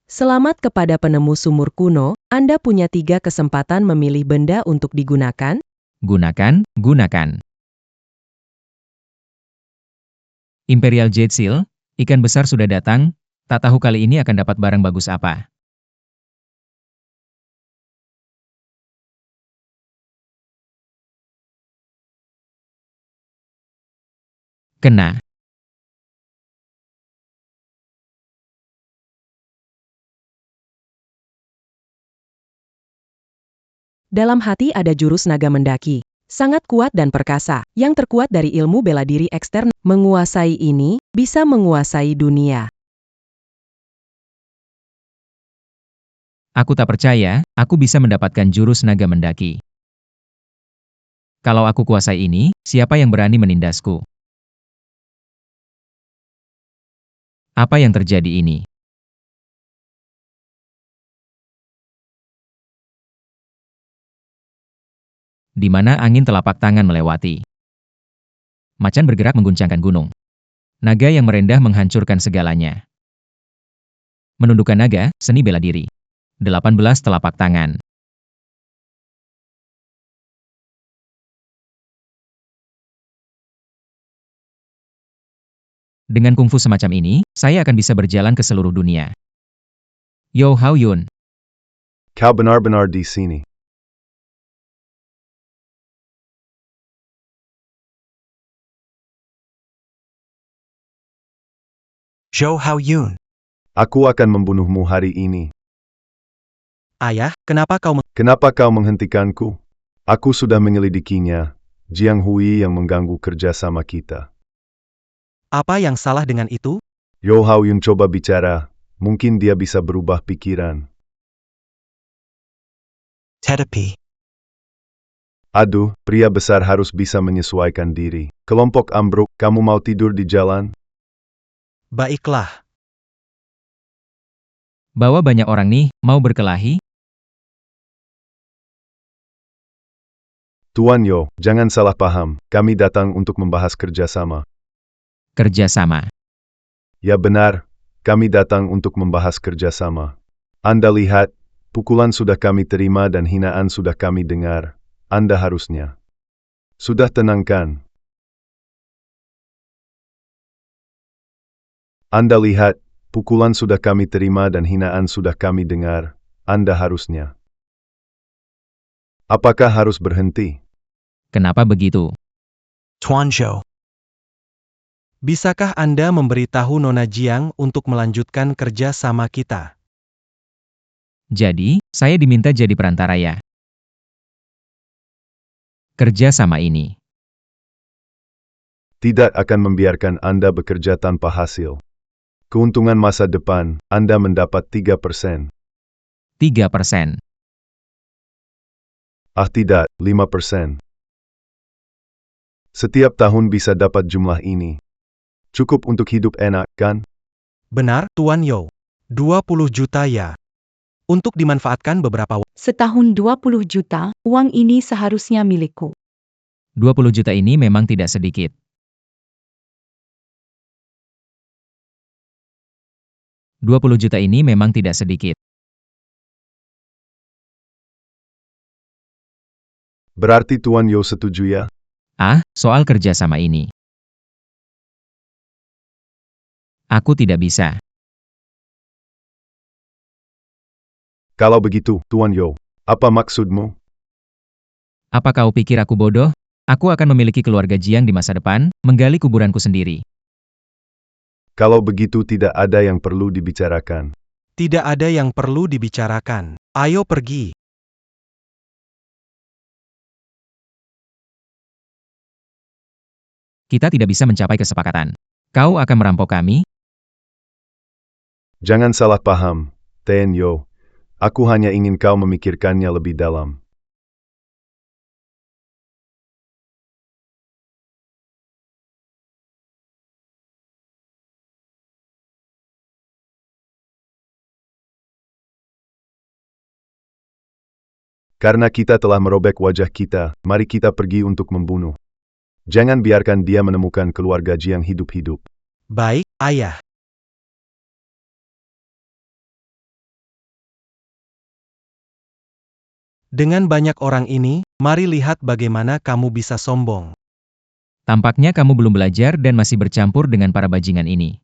Selamat kepada penemu sumur kuno, Anda punya 3 kesempatan memilih benda untuk digunakan. Gunakan. Imperial Jade Seal, ikan besar sudah datang, tak tahu kali ini akan dapat barang bagus apa. Kena. Dalam hati ada jurus naga mendaki. Sangat kuat dan perkasa, yang terkuat dari ilmu bela diri ekstern. Menguasai ini, bisa menguasai dunia. Aku tak percaya, aku bisa mendapatkan jurus naga mendaki. Kalau aku kuasai ini, siapa yang berani menindasku? Apa yang terjadi ini? Di mana angin telapak tangan melewati. Macan bergerak mengguncangkan gunung. Naga yang merendah menghancurkan segalanya. Menundukkan naga, seni bela diri. 18 telapak tangan. Dengan kungfu semacam ini, saya akan bisa berjalan ke seluruh dunia. Yo Haoyun. Kau benar-benar di sini. Zhou Haoyun. Aku akan membunuhmu hari ini. Ayah, kenapa kau Kenapa kau menghentikanku? Aku sudah menyelidikinya. Jiang Hui yang mengganggu kerjasama kita. Apa yang salah dengan itu? Yo Hao Yun coba bicara, mungkin dia bisa berubah pikiran. Tetapi, Aduh, pria besar harus bisa menyesuaikan diri. Kelompok ambruk, kamu mau tidur di jalan? Baiklah. Bawa banyak orang nih, mau berkelahi? Tuan Yo, jangan salah paham, kami datang untuk membahas kerjasama. Kerjasama. Ya benar, kami datang untuk membahas kerjasama. Anda lihat, pukulan sudah kami terima dan hinaan sudah kami dengar. Anda harusnya. Sudah tenangkan. Anda lihat, pukulan sudah kami terima dan hinaan sudah kami dengar. Anda harusnya. Apakah harus berhenti? Kenapa begitu? Tuan Zhou, Bisakah Anda memberitahu Nona Jiang untuk melanjutkan kerja sama kita? Jadi, saya diminta jadi perantara ya. Kerja sama ini. Tidak akan membiarkan Anda bekerja tanpa hasil. Keuntungan masa depan, Anda mendapat 3%. 3%. Ah tidak, 5%. Setiap tahun bisa dapat jumlah ini. Cukup untuk hidup enak, kan? Benar, Tuan Yo. 20 juta ya. Untuk dimanfaatkan beberapa waktu. Setahun 20 juta, uang ini seharusnya milikku. 20 juta ini memang tidak sedikit. $20 juta ini memang tidak sedikit. Berarti Tuan Yo setuju ya? Ah, soal kerja sama ini. Aku tidak bisa. Kalau begitu, Tuan Yo, apa maksudmu? Apa kau pikir aku bodoh? Aku akan memiliki keluarga Jiang di masa depan, menggali kuburanku sendiri. Kalau begitu tidak ada yang perlu dibicarakan. Tidak ada yang perlu dibicarakan. Ayo pergi. Kita tidak bisa mencapai kesepakatan. Kau akan merampok kami? Jangan salah paham, Ten Yo. Aku hanya ingin kau memikirkannya lebih dalam. Karena kita telah merobek wajah kita, mari kita pergi untuk membunuh. Jangan biarkan dia menemukan keluarga Jiang hidup-hidup. Baik, ayah. Dengan banyak orang ini, mari lihat bagaimana kamu bisa sombong. Tampaknya kamu belum belajar dan masih bercampur dengan para bajingan ini.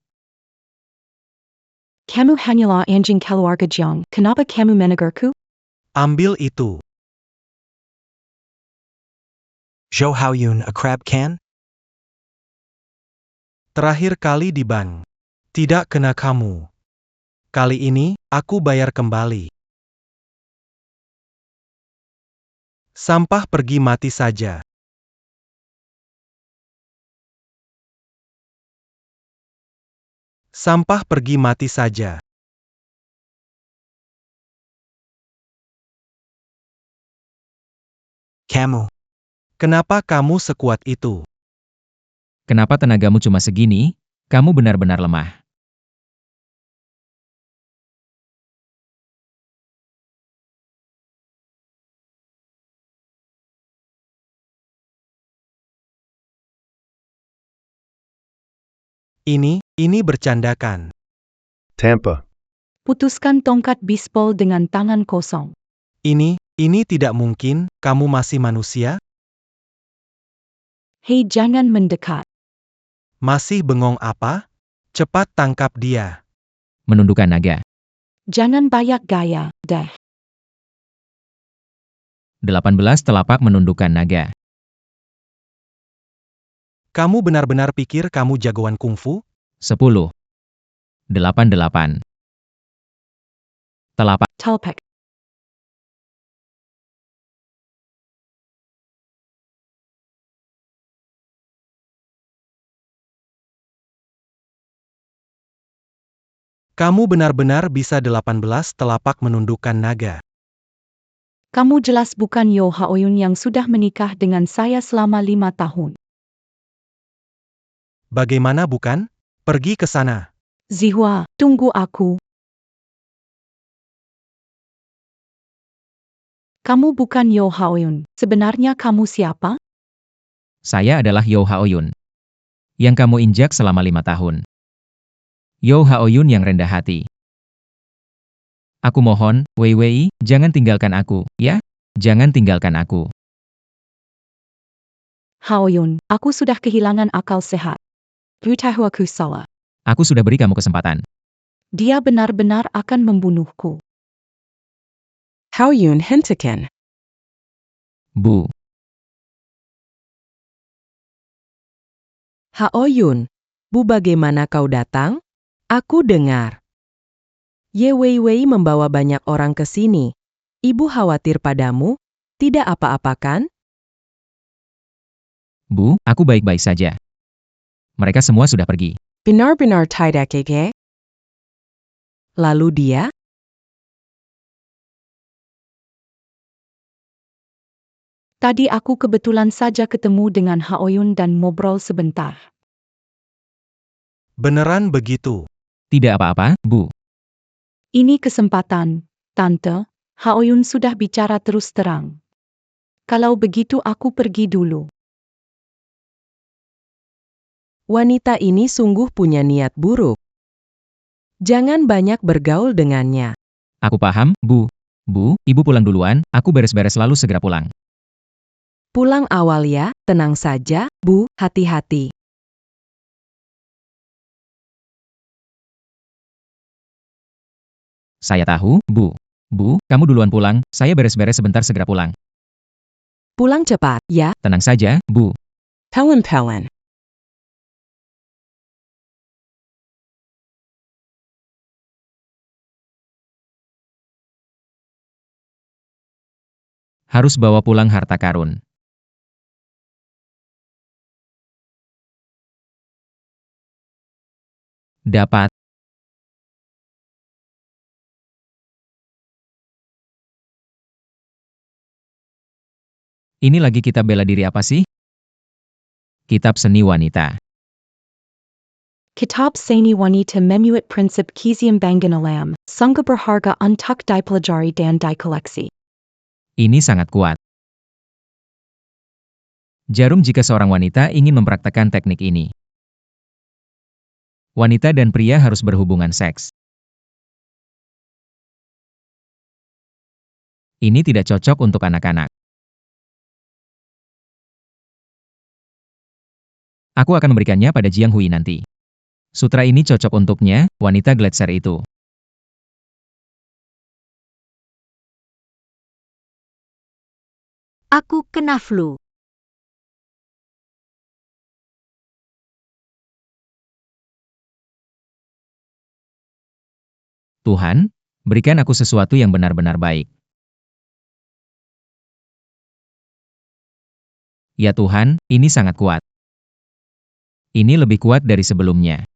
Kamu hanyalah anjing keluarga Jiang, kenapa kamu menegurku? Ambil itu. Zhou Haoyun a crab can? Terakhir kali di bank. Tidak kena kamu. Kali ini, aku bayar kembali. Sampah pergi mati saja. Sampah pergi mati saja. Kamu. Kenapa kamu sekuat itu? Kenapa tenagamu cuma segini? Kamu benar-benar lemah. Ini bercandakan. Tampa. Putuskan tongkat bisbol dengan tangan kosong. Ini tidak mungkin, kamu masih manusia? Hei, jangan mendekat. Masih bengong apa? Cepat tangkap dia. Menundukkan naga. Jangan banyak gaya, deh. 18 telapak menundukkan naga. Kamu benar-benar pikir kamu jagoan kungfu? 10. 88. Telapak. Telpek. Kamu benar-benar bisa 18 telapak menundukkan naga. Kamu jelas bukan Yo Haoyun yang sudah menikah dengan saya selama 5 tahun. Bagaimana bukan? Pergi ke sana. Zihua, tunggu aku. Kamu bukan Yo Haoyun. Sebenarnya kamu siapa? Saya adalah Yo Haoyun. Yang kamu injak selama 5 tahun. Yo Haoyun yang rendah hati. Aku mohon, Wei Wei, jangan tinggalkan aku, ya? Jangan tinggalkan aku. Haoyun, aku sudah kehilangan akal sehat. Beritahu aku salah. Aku sudah beri kamu kesempatan. Dia benar-benar akan membunuhku. Haoyun hentikan. Bu. Haoyun, Bu bagaimana kau datang? Aku dengar. Ye Wei Wei membawa banyak orang ke sini. Ibu khawatir padamu? Tidak apa-apa kan? Bu, aku baik-baik saja. Mereka semua sudah pergi. Benar-benar tidak keke. Lalu dia? Tadi aku kebetulan saja ketemu dengan Haoyun dan ngobrol sebentar. Beneran begitu? Tidak apa-apa, Bu. Ini kesempatan, Tante. Haoyun sudah bicara terus terang. Kalau begitu aku pergi dulu. Wanita ini sungguh punya niat buruk. Jangan banyak bergaul dengannya. Aku paham, Bu. Bu, Ibu pulang duluan, aku beres-beres lalu segera pulang. Pulang awal ya, tenang saja, Bu, hati-hati. Saya tahu, Bu. Bu, kamu duluan pulang, saya beres-beres sebentar segera pulang. Pulang cepat, ya. Tenang saja, Bu. Pelen-pelen. Harus bawa pulang harta karun. Dapat. Ini lagi kitab bela diri apa sih? Kitab seni wanita. Kitab Seni Wanita Memuat Prinsip Keseimbangan Alam, Sangga Berharga Untuk Dipelajari dan Dikoleksi. Ini sangat kuat. Jarum jika seorang wanita ingin mempraktekkan teknik ini. Wanita dan pria harus berhubungan seks. Ini tidak cocok untuk anak-anak. Aku akan memberikannya pada Jiang Hui nanti. Sutra ini cocok untuknya, wanita Gletser itu. Aku kena flu. Tuhan, berikan aku sesuatu yang benar-benar baik. Ya Tuhan, ini sangat kuat. Ini lebih kuat dari sebelumnya.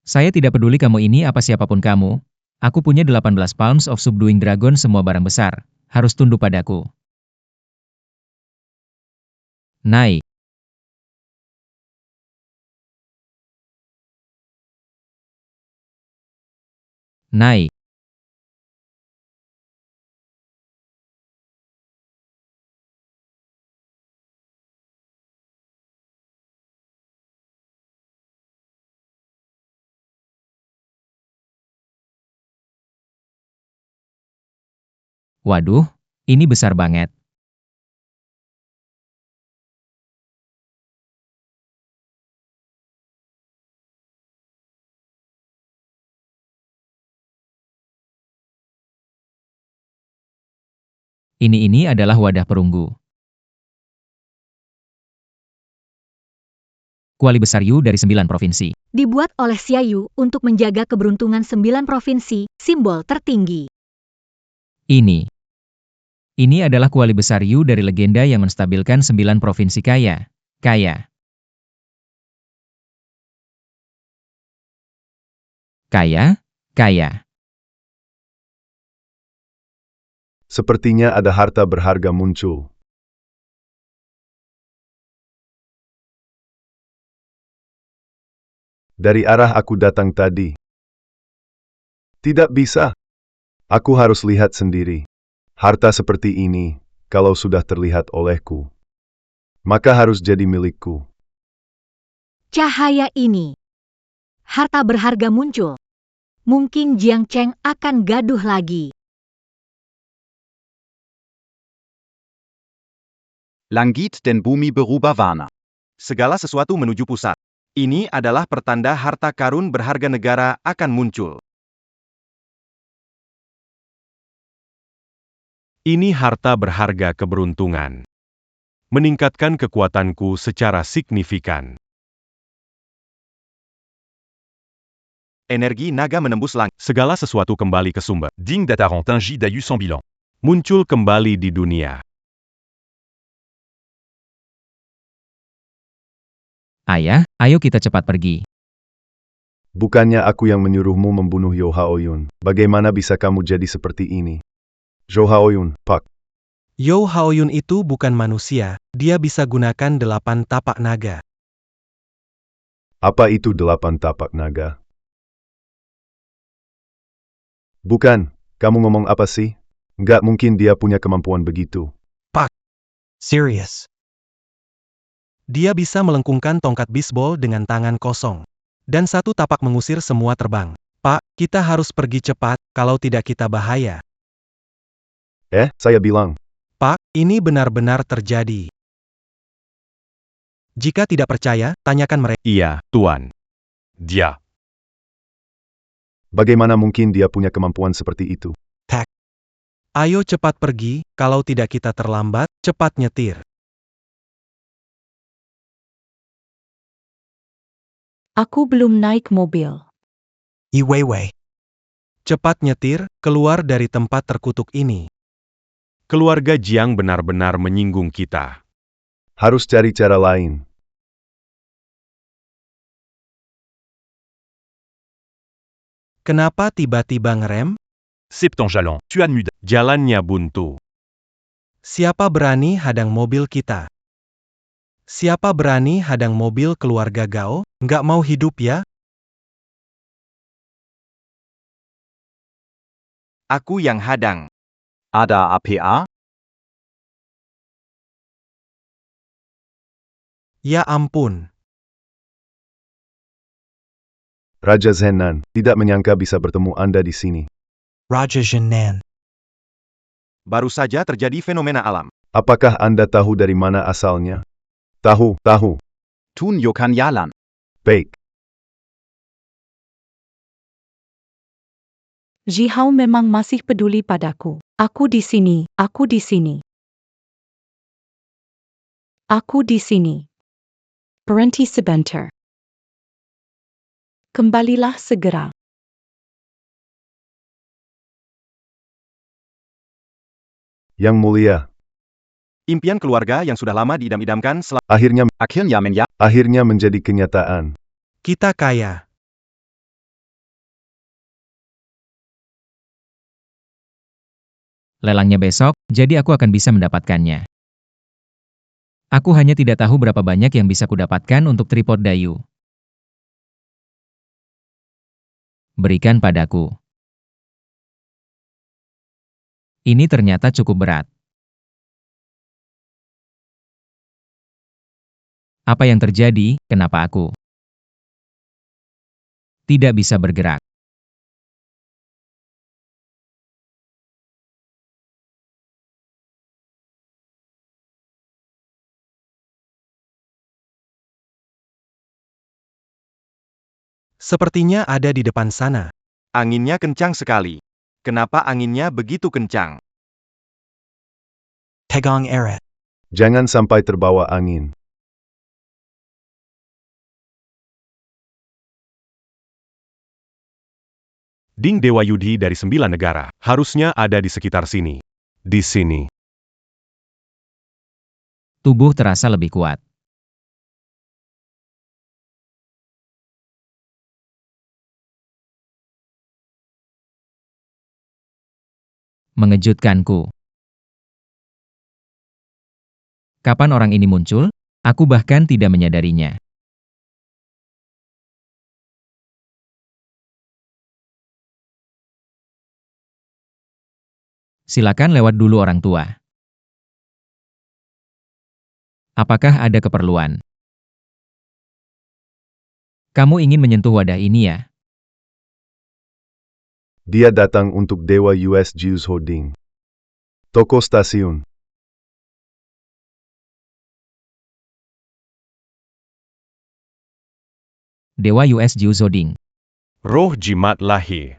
Saya tidak peduli kamu ini apa siapapun kamu. Aku punya 18 Palms of Subduing Dragon semua barang besar. Harus tunduk padaku. Naik. Naik. Waduh, ini besar banget. Ini adalah wadah perunggu. Kuali besar Yu dari 9 provinsi. Dibuat oleh Xiaoyu untuk menjaga keberuntungan 9 provinsi, simbol tertinggi. Ini. Ini adalah kuali besar Yu dari legenda yang menstabilkan 9 provinsi kaya. Kaya, kaya. Sepertinya ada harta berharga muncul. Dari arah aku datang tadi. Tidak bisa. Aku harus lihat sendiri. Harta seperti ini, kalau sudah terlihat olehku, maka harus jadi milikku. Cahaya ini. Harta berharga muncul. Mungkin Jiang Cheng akan gaduh lagi. Langit den bumi berubah warna. Segala sesuatu menuju pusat. Ini adalah pertanda harta karun berharga negara akan muncul. Ini harta berharga keberuntungan. Meningkatkan kekuatanku secara signifikan. Energi naga menembus langit. Segala sesuatu kembali ke sumber. Digne d'Atarantin J. Dayu sans bilan. Muncul kembali di dunia. Ayah, ayo kita cepat pergi. Bukannya aku yang menyuruhmu membunuh Yo Haoyun. Bagaimana bisa kamu jadi seperti ini? Jo Haoyun, Pak. Yo Haoyun itu bukan manusia, dia bisa gunakan 8 tapak naga. Apa itu 8 tapak naga? Bukan, kamu ngomong apa sih? Nggak mungkin dia punya kemampuan begitu. Serious. Dia bisa melengkungkan tongkat bisbol dengan tangan kosong. Dan 1 tapak mengusir semua terbang. Pak, kita harus pergi cepat, kalau tidak kita bahaya. Saya bilang. Pak, ini benar-benar terjadi. Jika tidak percaya, tanyakan mereka. Iya, Tuan. Dia. Bagaimana mungkin dia punya kemampuan seperti itu? Ayo cepat pergi, kalau tidak kita terlambat, cepat nyetir. Aku belum naik mobil. Yi Weiwei. Cepat nyetir, keluar dari tempat terkutuk ini. Keluarga Jiang benar-benar menyinggung kita. Harus cari cara lain. Kenapa tiba-tiba ngerem? Septon jalan, tuan muda. Jalannya buntu. Siapa berani hadang mobil kita? Siapa berani hadang mobil keluarga Gao? Nggak mau hidup ya? Aku yang hadang. Ada APA? Ya ampun. Raja Zenan, tidak menyangka bisa bertemu Anda di sini. Raja Jinan. Baru saja terjadi fenomena alam. Apakah Anda tahu dari mana asalnya? Tahu. Tun Yokan Yalan. Baik. Jihao memang masih peduli padaku. Aku di sini, aku di sini. Aku di sini. Berhenti sebentar. Kembalilah segera. Yang mulia, Impian keluarga yang sudah lama diidam-idamkan akhirnya Akhirnya menjadi kenyataan. Kita kaya. Lelangnya besok, jadi aku akan bisa mendapatkannya. Aku hanya tidak tahu berapa banyak yang bisa kudapatkan untuk tripod Dayu. Berikan padaku. Ini ternyata cukup berat. Apa yang terjadi, kenapa aku tidak bisa bergerak? Sepertinya ada di depan sana. Anginnya kencang sekali. Kenapa anginnya begitu kencang? Tegong Eret. Jangan sampai terbawa angin. Ding Dewa Yudi dari 9 negara. Harusnya ada di sekitar sini. Di sini. Tubuh terasa lebih kuat. Mengejutkanku. Kapan orang ini muncul? Aku bahkan tidak menyadarinya. Silakan lewat dulu orang tua. Apakah ada keperluan? Kamu ingin menyentuh wadah ini ya? Dia datang untuk Dewa US Jews Holding. Toko stasiun. Dewa US Jews Holding. Roh jimat lahir.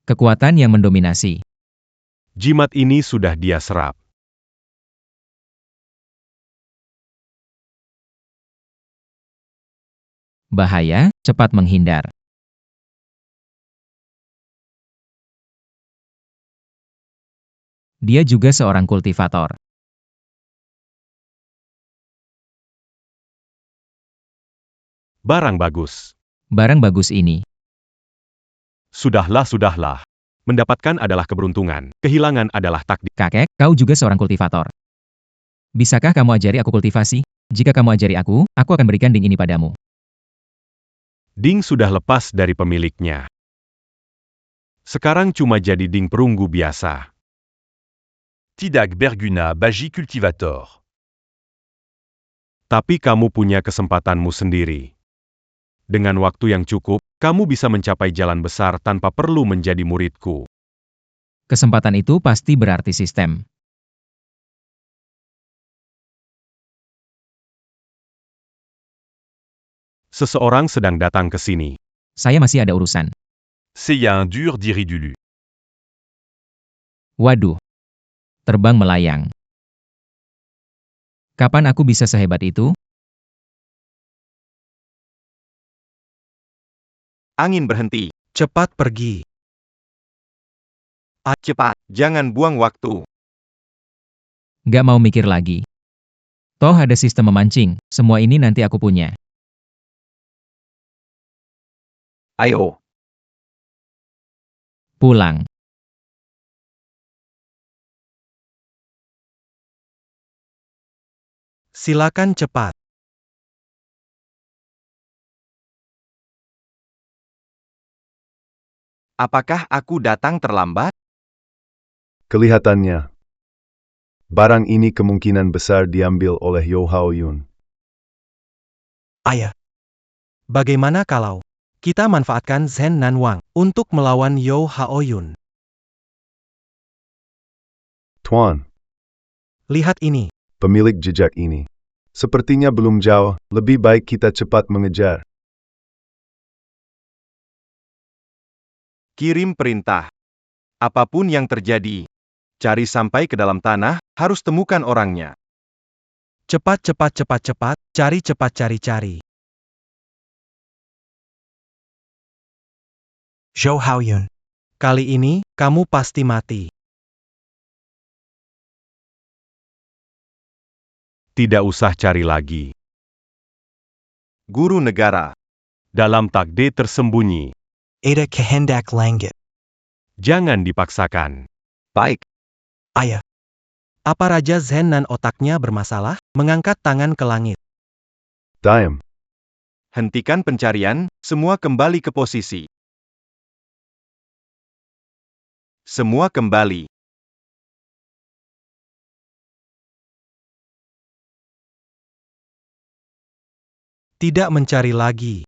Kekuatan yang mendominasi. Jimat ini sudah dia serap. Bahaya, cepat menghindar. Dia juga seorang kultivator. Barang bagus. Barang bagus ini. Sudahlah. Mendapatkan adalah keberuntungan, kehilangan adalah takdir. Kakek, kau juga seorang kultivator. Bisakah kamu ajari aku kultivasi? Jika kamu ajari aku akan berikan ding ini padamu. Ding sudah lepas dari pemiliknya. Sekarang cuma jadi ding perunggu biasa. Tidak Berguna Bagi Cultivator. Tapi kamu punya kesempatanmu sendiri. Dengan waktu yang cukup, kamu bisa mencapai jalan besar tanpa perlu menjadi muridku. Kesempatan itu pasti berarti sistem. Seseorang sedang datang ke sini. Saya masih ada urusan. C'est un dur diridulu. Waduh. Terbang melayang. Kapan aku bisa sehebat itu? Angin berhenti. Cepat pergi. Cepat, jangan buang waktu. Gak mau mikir lagi. Toh ada sistem memancing, semua ini nanti aku punya. Ayo. Pulang. Silakan cepat. Apakah aku datang terlambat? Kelihatannya. Barang ini kemungkinan besar diambil oleh Yo Hao Yun. Ayah. Bagaimana kalau kita manfaatkan Zhen Nan Wang untuk melawan Yo Hao Yun? Tuan, Lihat ini. pemilik jejak ini. Sepertinya belum jauh, lebih baik kita cepat mengejar. Kirim perintah. Apapun yang terjadi, cari sampai ke dalam tanah, harus temukan orangnya. Cepat, cari cepat, cari. Zhou Haoyun. Kali ini, kamu pasti mati. Tidak usah cari lagi. Guru negara. Dalam takdir tersembunyi. Ada kehendak langit. Jangan dipaksakan. Baik. Ayah. Apa Raja Zhen Nan otaknya bermasalah? Mengangkat tangan ke langit. Diam. Hentikan pencarian, semua kembali ke posisi. Semua kembali. Tidak mencari lagi.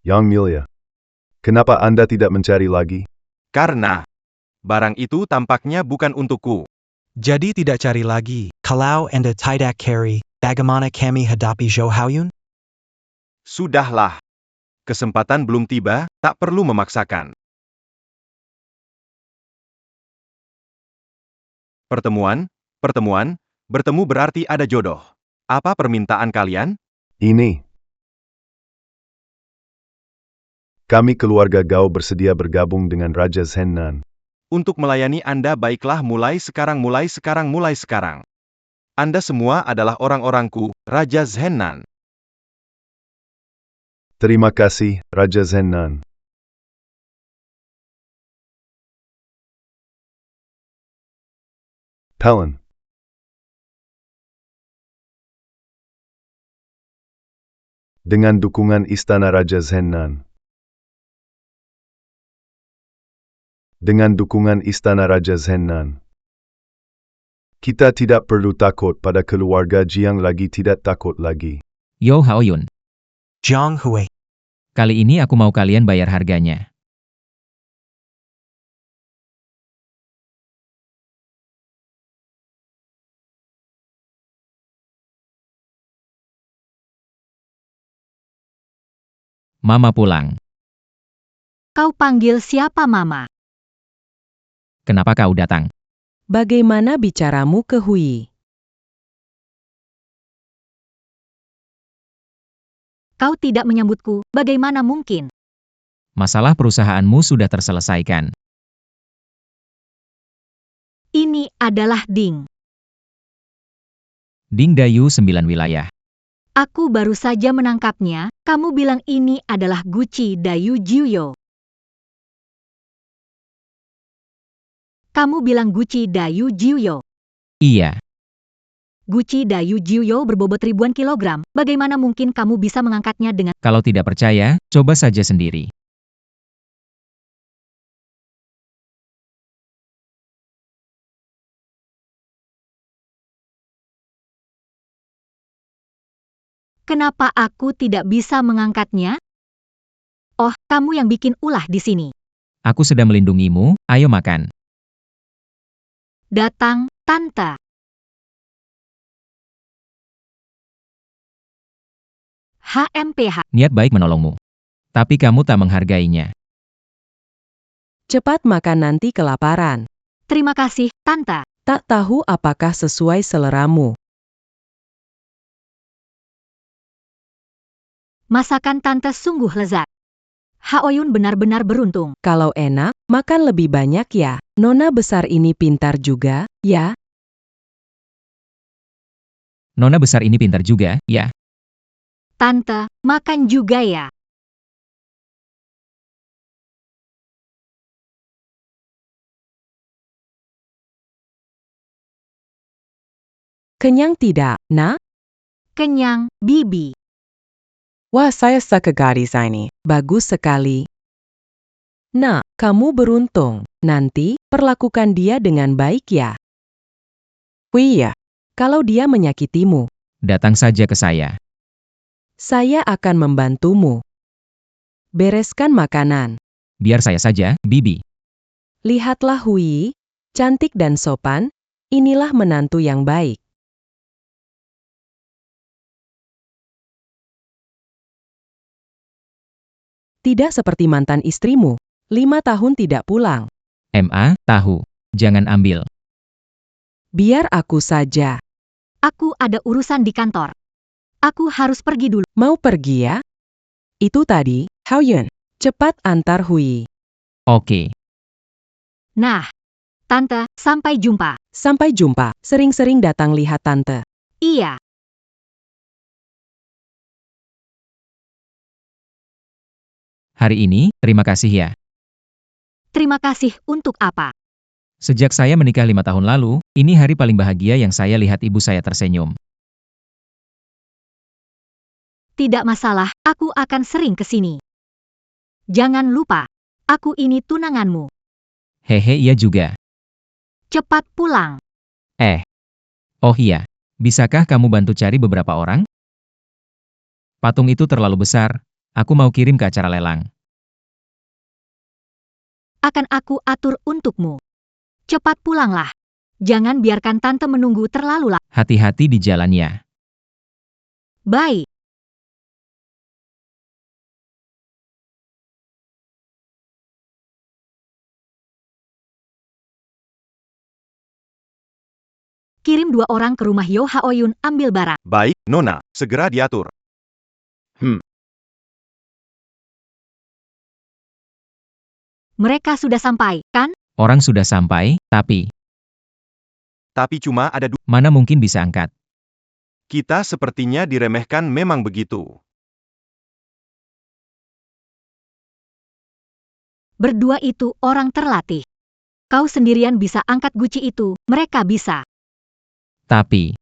Yang Mulia. Kenapa Anda tidak mencari lagi? Karena barang itu tampaknya bukan untukku. Jadi tidak cari lagi. Kalau Anda tidak carry, bagaimana kami hadapi Zhou Haoyun? Sudahlah. Kesempatan belum tiba, tak perlu memaksakan. Pertemuan, bertemu berarti ada jodoh. Apa permintaan kalian? Ini. Kami keluarga Gao bersedia bergabung dengan Raja Zhen Nan. Untuk melayani Anda baiklah mulai sekarang. Anda semua adalah orang-orangku, Raja Zhennan. Terima kasih, Raja Zhennan. Talon. Dengan dukungan Istana Raja Zhennan. Dengan dukungan Istana Raja Zhennan. Kita tidak perlu takut pada keluarga Jiang lagi tidak takut lagi. Yo Haoyun, Jiang Hui. kali ini aku mau kalian bayar harganya. Mama pulang. Kau panggil siapa Mama? Kenapa kau datang? Bagaimana bicaramu ke Hui? Kau tidak menyambutku, bagaimana mungkin? Masalah perusahaanmu sudah terselesaikan. Ini adalah Ding. Ding Dayu 9 wilayah. Aku baru saja menangkapnya, kamu bilang ini adalah Gucci Dayu Jiuyo. Kamu bilang Gucci Dayu Jiuyo. Iya, Gucci Dayu Jiuyo berbobot ribuan kilogram, bagaimana mungkin kamu bisa mengangkatnya dengan... kalau tidak percaya, coba saja sendiri. Kenapa aku tidak bisa mengangkatnya? Oh, kamu yang bikin ulah di sini. Aku sedang melindungimu, ayo makan. Datang, Tante. HMPH. Niat baik menolongmu. Tapi kamu tak menghargainya. Cepat makan nanti kelaparan. Terima kasih, Tante. Tak tahu apakah sesuai seleramu. Masakan Tante sungguh lezat. Haoyun benar-benar beruntung. Kalau enak, makan lebih banyak ya. Nona besar ini pintar juga, ya. Nona besar ini pintar juga, ya. Tante, makan juga ya. Kenyang tidak, nak? Kenyang, Bibi. Wah, saya suka gadis ini. Bagus sekali. Nak, kamu beruntung. Nanti, perlakukan dia dengan baik ya. Wih ya, kalau dia menyakitimu, Datang saja ke saya. saya akan membantumu. Bereskan makanan. Biar saya saja, Bibi. Lihatlah Hui, cantik dan sopan, inilah menantu yang baik. Tidak seperti mantan istrimu, 5 tahun tidak pulang. Tahu. Jangan ambil. Biar aku saja. Aku ada urusan di kantor. Aku harus pergi dulu. Mau pergi ya? Itu tadi, Haoyun. Cepat antar Hui. Oke. Nah, Tante, sampai jumpa. Sampai jumpa, sering-sering datang lihat tante. Iya. Hari ini, terima kasih ya. Terima kasih untuk apa? Sejak saya menikah 5 tahun lalu, ini hari paling bahagia yang saya lihat ibu saya tersenyum. Tidak masalah, aku akan sering ke sini. Jangan lupa, aku ini tunanganmu. Hehe, iya juga. Cepat pulang. Oh iya, bisakah kamu bantu cari beberapa orang? Patung itu terlalu besar, aku mau kirim ke acara lelang. Akan aku atur untukmu. Cepat pulanglah. Jangan biarkan tante menunggu terlalu lama. Hati-hati di jalannya. Baik. Kirim 2 orang ke rumah Yo Haoyun ambil barang. Baik, Nona, segera diatur. Mereka sudah sampai, kan? Orang sudah sampai, tapi Tapi cuma ada dua. Mana mungkin bisa angkat. Kita sepertinya diremehkan memang begitu. Berdua itu orang terlatih. Kau sendirian bisa angkat guci itu, mereka bisa. Tapi,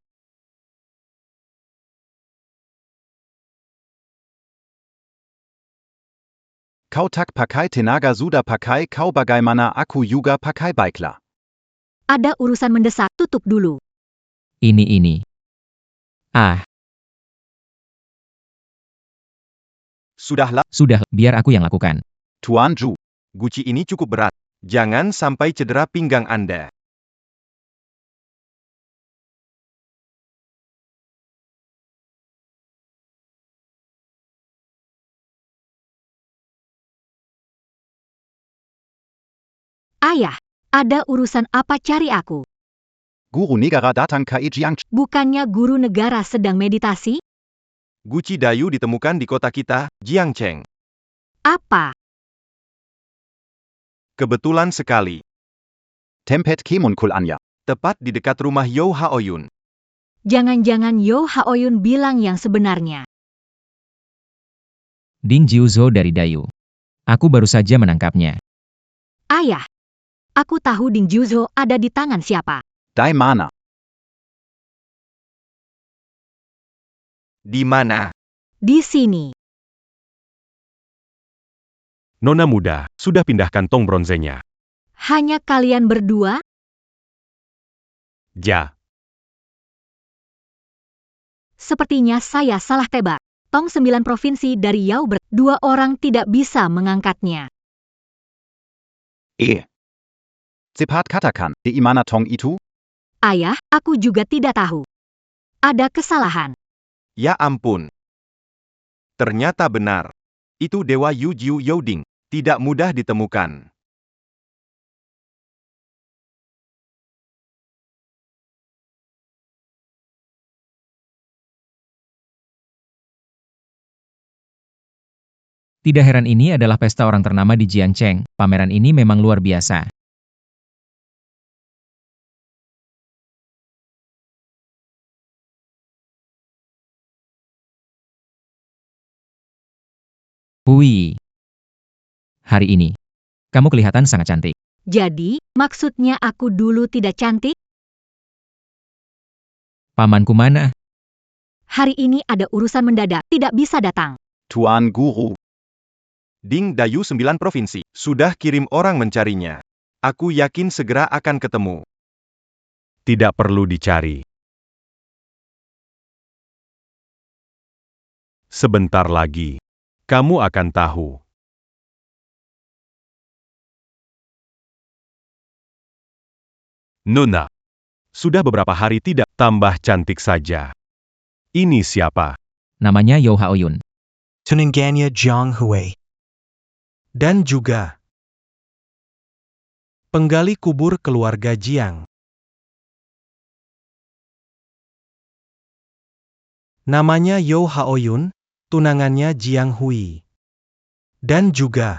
Kau tak pakai tenaga sudah pakai kau bagaimana aku juga pakai baiklah. Ada urusan mendesak, tutup dulu. ini. Ah, Sudahlah, sudah, biar aku yang lakukan. Tuan Zhu, guci ini cukup berat. Jangan sampai cedera pinggang Anda. Ayah, ada urusan apa cari aku? Guru negara datang ke Jiang. Bukannya guru negara sedang meditasi? Guci Dayu ditemukan di kota kita, Jiangcheng. Apa? Kebetulan sekali. Tempet kemunkul anya. Tepat di dekat rumah Yo Haoyun. Jangan-jangan Yo Haoyun bilang yang sebenarnya. Ding Jiuzhou dari Dayu. Aku baru saja menangkapnya. Ayah, aku tahu Ding Jiuzhou ada di tangan siapa. Dai mana? Di mana? Di sini. Nona muda, sudah pindahkan tong bronzenya. Hanya kalian berdua? Ja. Sepertinya saya salah tebak. Tong 9 provinsi dari Yao Ber, 2 orang tidak bisa mengangkatnya. Cepat katakan, di mana tong itu? Ayah, aku juga tidak tahu. Ada kesalahan. Ya ampun. Ternyata benar. Itu Dewa Yu Jiu Youding. Tidak mudah ditemukan. Tidak heran ini adalah pesta orang ternama di Jiangcheng. Pameran ini memang luar biasa. Hui. Hari ini, kamu kelihatan sangat cantik. Jadi, maksudnya aku dulu tidak cantik? Pamanku mana? Hari ini ada urusan mendadak, tidak bisa datang. Tuan Guru. Ding Dayu 9 provinsi. Sudah kirim orang mencarinya. Aku yakin segera akan ketemu. Tidak perlu dicari. Sebentar lagi, kamu akan tahu. Nona, sudah beberapa hari tidak tambah cantik saja. Ini siapa? Namanya Yo Haoyun. Tuninganya Jiang Hui. Dan juga penggali kubur keluarga Jiang. Namanya Yo Haoyun, tunangannya Jiang Hui. Dan juga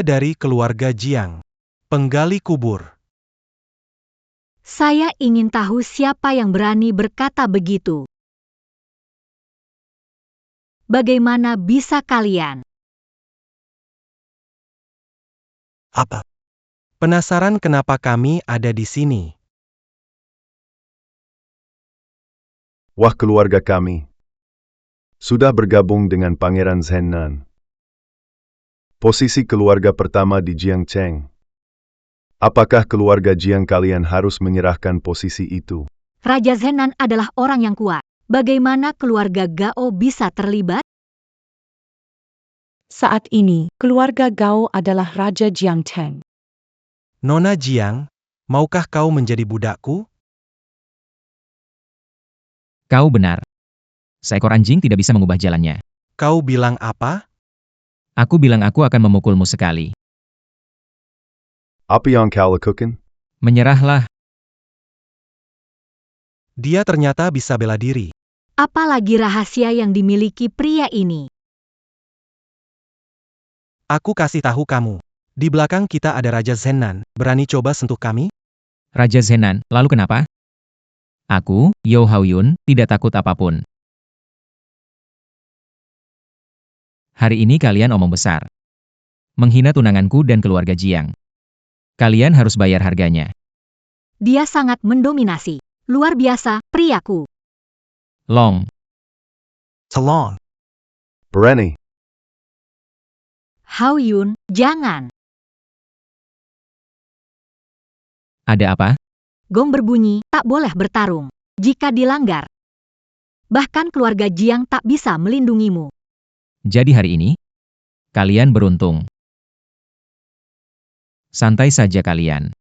dari keluarga Jiang, penggali kubur. Saya ingin tahu siapa yang berani berkata begitu. Bagaimana bisa kalian? Apa? Penasaran kenapa kami ada di sini? Wah, keluarga kami sudah bergabung dengan Pangeran Zhennan. Posisi keluarga pertama di Jiangcheng. Apakah keluarga Jiang kalian harus menyerahkan posisi itu? Raja Zhennan adalah orang yang kuat. Bagaimana keluarga Gao bisa terlibat? Saat ini, keluarga Gao adalah Raja Jiangcheng. Nona Jiang, maukah kau menjadi budakku? Kau benar. Seekor anjing tidak bisa mengubah jalannya. Kau bilang apa? Aku bilang aku akan memukulmu sekali. Apa yang kau lakukan? Menyerahlah. Dia ternyata bisa bela diri. Apalagi rahasia yang dimiliki pria ini. Aku kasih tahu kamu. Di belakang kita ada Raja Zhennan. Berani coba sentuh kami? Raja Zenan, lalu kenapa? Aku, Yo Haoyun, tidak takut apapun. Hari ini kalian omong besar. Menghina tunanganku dan keluarga Jiang. Kalian harus bayar harganya. Dia sangat mendominasi. Luar biasa, priaku. Long. Talong. Berani. Haoyun, jangan. Ada apa? Gong berbunyi, tak boleh bertarung. Jika dilanggar, bahkan keluarga Jiang tak bisa melindungimu. Jadi hari ini, kalian beruntung. Santai saja kalian.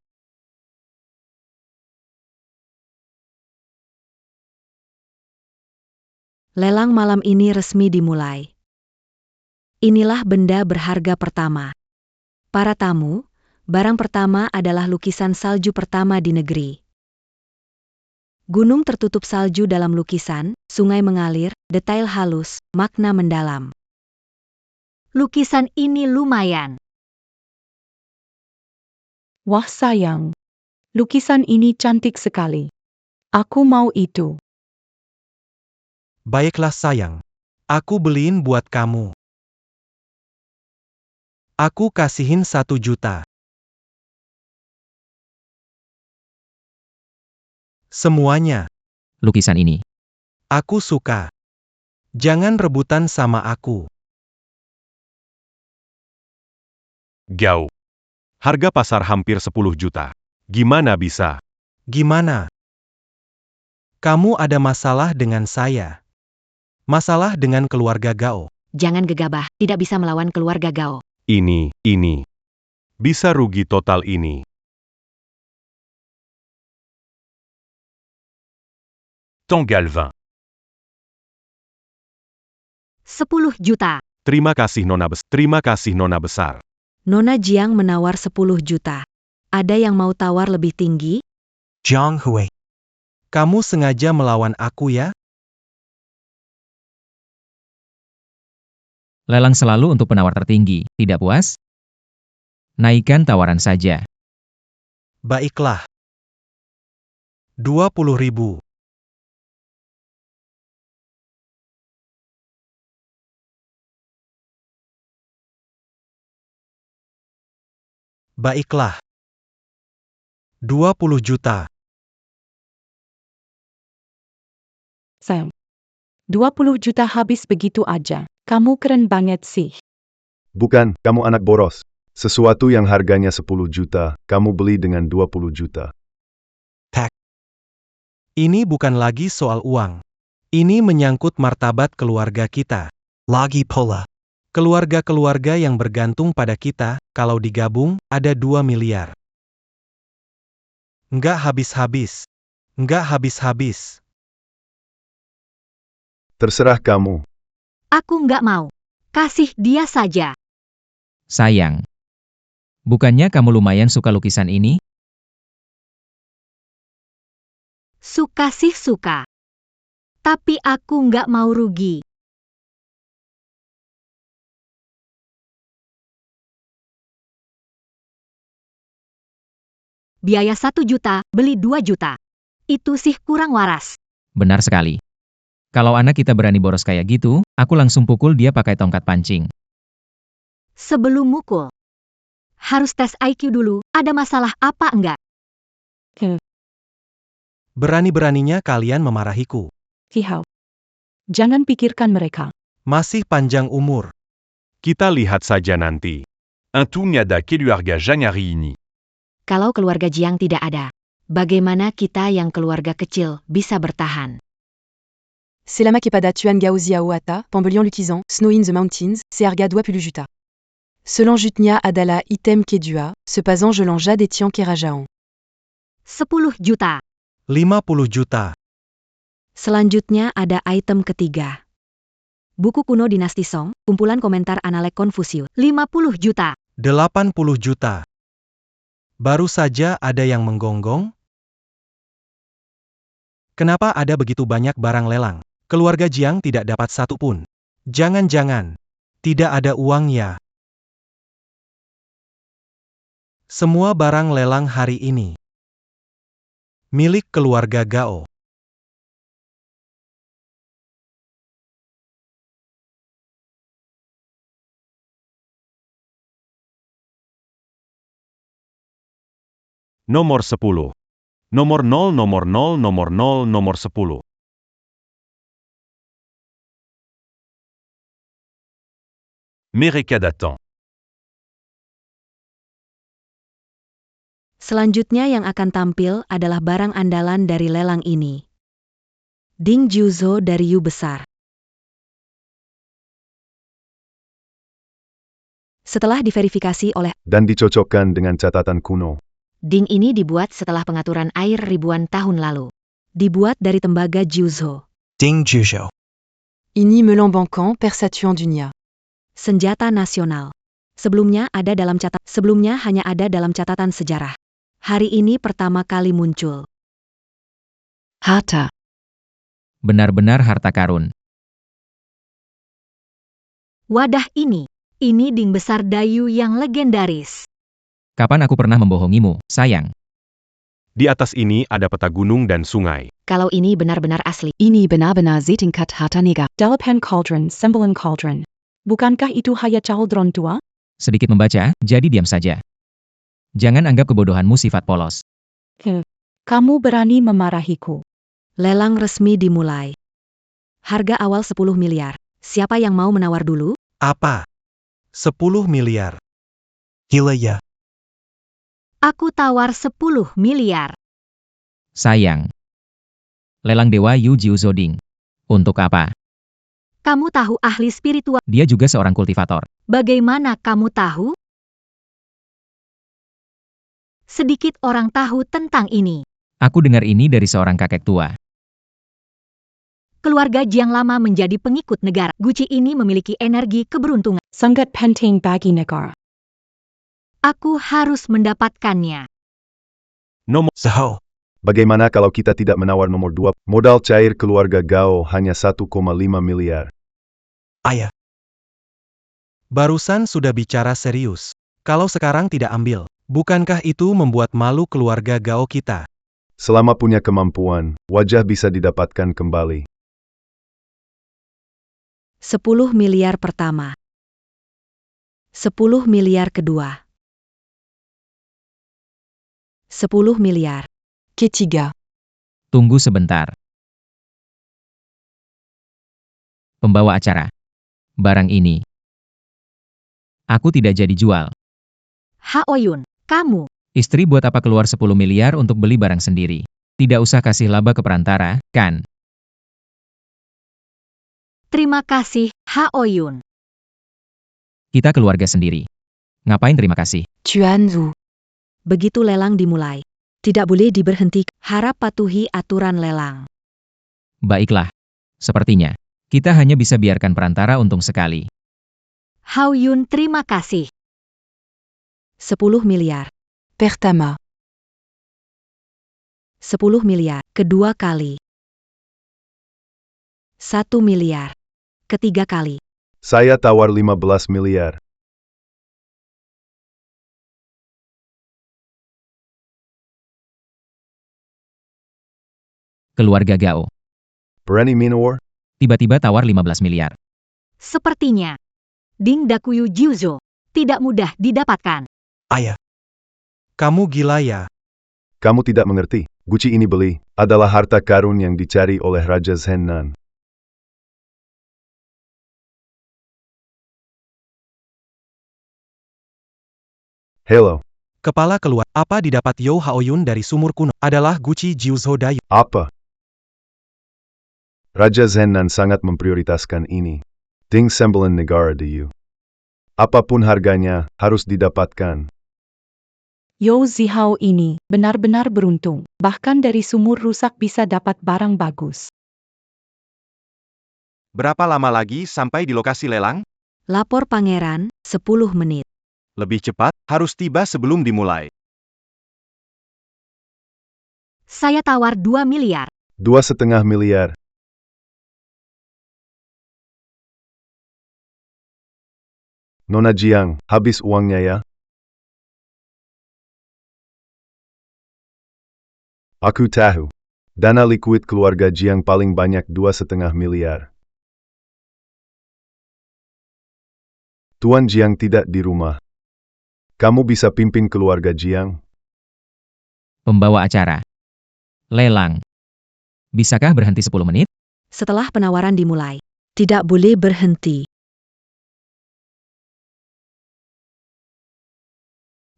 Lelang malam ini resmi dimulai. Inilah benda berharga pertama. Para tamu, barang pertama adalah lukisan salju pertama di negeri. Gunung tertutup salju dalam lukisan, sungai mengalir, detail halus, makna mendalam. Lukisan ini lumayan. Wah sayang. Lukisan ini cantik sekali. Aku mau itu. Baiklah sayang. Aku beliin buat kamu. Aku kasihin 1 juta. Semuanya. Lukisan ini. Aku suka. Jangan rebutan sama aku. Gao. Harga pasar hampir 10 juta. Gimana bisa? Gimana? Kamu ada masalah dengan saya. Masalah dengan keluarga Gao. Jangan gegabah, tidak bisa melawan keluarga Gao. Ini. Bisa rugi total ini. Tong Galvin. 10 juta. Terima kasih Nona besar. Nona Jiang menawar 10 juta. Ada yang mau tawar lebih tinggi? Jiang Hui. Kamu sengaja melawan aku ya? Lelang selalu untuk penawar tertinggi, tidak puas? Naikkan tawaran saja. Baiklah. 20.000. Baiklah. 20 juta. Sayang. 20 juta habis begitu aja. Kamu keren banget sih. Bukan, kamu anak boros. Sesuatu yang harganya 10 juta, kamu beli dengan 20 juta. Ini bukan lagi soal uang. Ini menyangkut martabat keluarga kita. Lagi pula. Keluarga-keluarga yang bergantung pada kita, kalau digabung, ada 2 miliar. Nggak habis-habis. Nggak habis-habis. Terserah kamu. Aku nggak mau. Kasih dia saja. Sayang. Bukannya kamu lumayan suka lukisan ini? Suka sih suka. Tapi aku nggak mau rugi. Biaya 1 juta, beli 2 juta. Itu sih kurang waras. Benar sekali. Kalau anak kita berani boros kayak gitu, aku langsung pukul dia pakai tongkat pancing. Sebelum mukul, harus tes IQ dulu, ada masalah apa enggak? Berani-beraninya kalian memarahiku. Hihau. Jangan pikirkan mereka. Masih panjang umur. Kita lihat saja nanti. Antunyada keluarga Zhang hari ini. Kalau keluarga Jiang tidak ada, bagaimana kita yang keluarga kecil bisa bertahan? Selamakepada Tuan Gao Ziaoata, Pambelion Lukizan, Snow in the Mountains, Searga Dua Pulujuta. Selon Jutnia Adala Item Kedua, Sepazan Jelan Jade Etian Kerajaon. 10 juta. 50 juta. Selanjutnya ada item ketiga. Buku kuno Dinasti Song, kumpulan komentar analek Konfusius. 50 juta. 80 juta. Baru saja ada yang menggonggong? Kenapa ada begitu banyak barang lelang? Keluarga Jiang tidak dapat satu pun. Jangan-jangan. Tidak ada uang ya? Semua barang lelang hari ini. Milik keluarga Gao. Nomor 10. Nomor 0, nomor 0, nomor 0, nomor 10. Mereka datang. Selanjutnya yang akan tampil adalah barang andalan dari lelang ini. Ding Jiuzhou dari Yu besar. Setelah diverifikasi oleh Dan dicocokkan dengan catatan kuno. Ding ini dibuat setelah pengaturan air ribuan tahun lalu. dibuat dari tembaga Jiuzhou. Ding Jiuzhou. Ini melambangkan persatuan dunia. Senjata nasional. Sebelumnya hanya ada dalam catatan sejarah. Hari ini pertama kali muncul. Harta. Benar-benar harta karun. Wadah ini ding besar Dayu yang legendaris. Kapan aku pernah membohongimu, sayang? Di atas ini ada peta gunung dan sungai. Kalau ini benar-benar asli. Ini benar-benar setingkat harta negara. Dalapan cauldron, sembilan cauldron. Bukankah itu hanya cauldron tua? Sedikit membaca, jadi diam saja. Jangan anggap kebodohanmu sifat polos. Kamu berani memarahiku. Lelang resmi dimulai. Harga awal 10 miliar. Siapa yang mau menawar dulu? Apa? 10 miliar. Gila ya. Aku tawar 10 miliar. Sayang. Lelang Dewa Yu Jiuzhou Ding. Untuk apa? Kamu tahu ahli spiritual. Dia juga seorang kultivator. Bagaimana kamu tahu? Sedikit orang tahu tentang ini. Aku dengar ini dari seorang kakek tua. Keluarga Jiang lama menjadi pengikut negara. Guci ini memiliki energi keberuntungan. Sangat penting bagi negara. Aku harus mendapatkannya. Nomor Zhou. Bagaimana kalau kita tidak menawar nomor 2? Modal cair keluarga Gao hanya 1,5 miliar. Ayah. Barusan sudah bicara serius. Kalau sekarang tidak ambil, bukankah itu membuat malu keluarga Gao kita? Selama punya kemampuan, wajah bisa didapatkan kembali. 10 miliar pertama. 10 miliar kedua. 10 miliar. Ketiga. Tunggu sebentar. Pembawa acara. Barang ini. Aku tidak jadi jual. Haoyun, kamu. Istri buat apa keluar 10 miliar untuk beli barang sendiri? Tidak usah kasih laba ke perantara, kan? Terima kasih, Haoyun. Kita keluarga sendiri. Ngapain terima kasih? Tuanzu. Begitu lelang dimulai. Tidak boleh diberhentikan. Harap patuhi aturan lelang. Baiklah. Sepertinya, kita hanya bisa biarkan perantara untung sekali. Haoyun, terima kasih. 10 miliar. Pertama. 10 miliar. Kedua kali. 1 miliar. Ketiga kali. Saya tawar 15 miliar. Keluarga Gao. Berani menawar? Tiba-tiba tawar 15 miliar. Sepertinya, Ding Dakuyu Jiuzhou tidak mudah didapatkan. Ayah. Kamu gila ya? Kamu tidak mengerti. Guci ini beli, adalah harta karun yang dicari oleh Raja Zhennan. Hello. Kepala keluar. Apa didapat Yo Haoyun dari sumur kuno? Adalah Guci Jiuzhou Dayu. Apa? Raja Zhennan sangat memprioritaskan ini. Ding sembilan negara Dayu. Apapun harganya, harus didapatkan. Yo Zihao ini benar-benar beruntung. Bahkan dari sumur rusak bisa dapat barang bagus. Berapa lama lagi sampai di lokasi lelang? Lapor pangeran, 10 menit. Lebih cepat, harus tiba sebelum dimulai. Saya tawar 2 miliar. 2,5 miliar. Nona Jiang, habis uangnya ya? Aku tahu. Dana likuid keluarga Jiang paling banyak 2,5 miliar. Tuan Jiang tidak di rumah. Kamu bisa pimpin keluarga Jiang? Pembawa acara. Lelang. Bisakah berhenti 10 menit? Setelah penawaran dimulai, tidak boleh berhenti.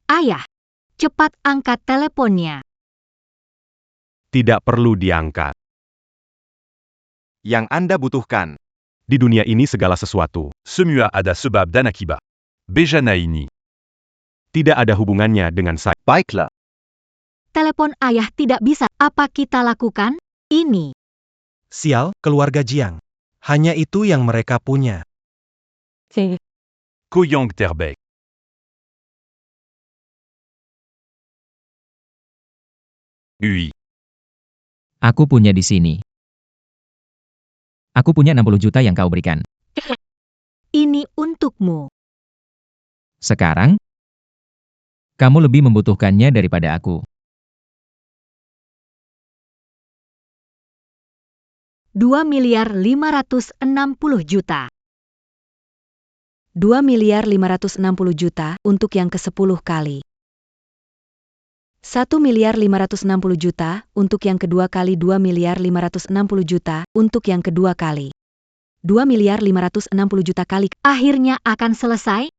Ayah, cepat angkat teleponnya. Tidak perlu diangkat. Yang Anda butuhkan. Di dunia ini segala sesuatu. Semua ada sebab dan akibat. Bejana ini. Tidak ada hubungannya dengan saya. Baiklah. Telepon ayah tidak bisa. Apa kita lakukan? Ini. Sial, keluarga Jiang. Hanya itu yang mereka punya. Koyong terbaik. Oui. Aku punya di sini. Aku punya 60 juta yang kau berikan. Ini untukmu. Sekarang, kamu lebih membutuhkannya daripada aku. 2.560 juta. 2.560 juta untuk yang ke-10 kali. 1.560 juta untuk yang kedua kali. 2.560 juta untuk yang kedua kali. 2.560 juta kali. Akhirnya akan selesai?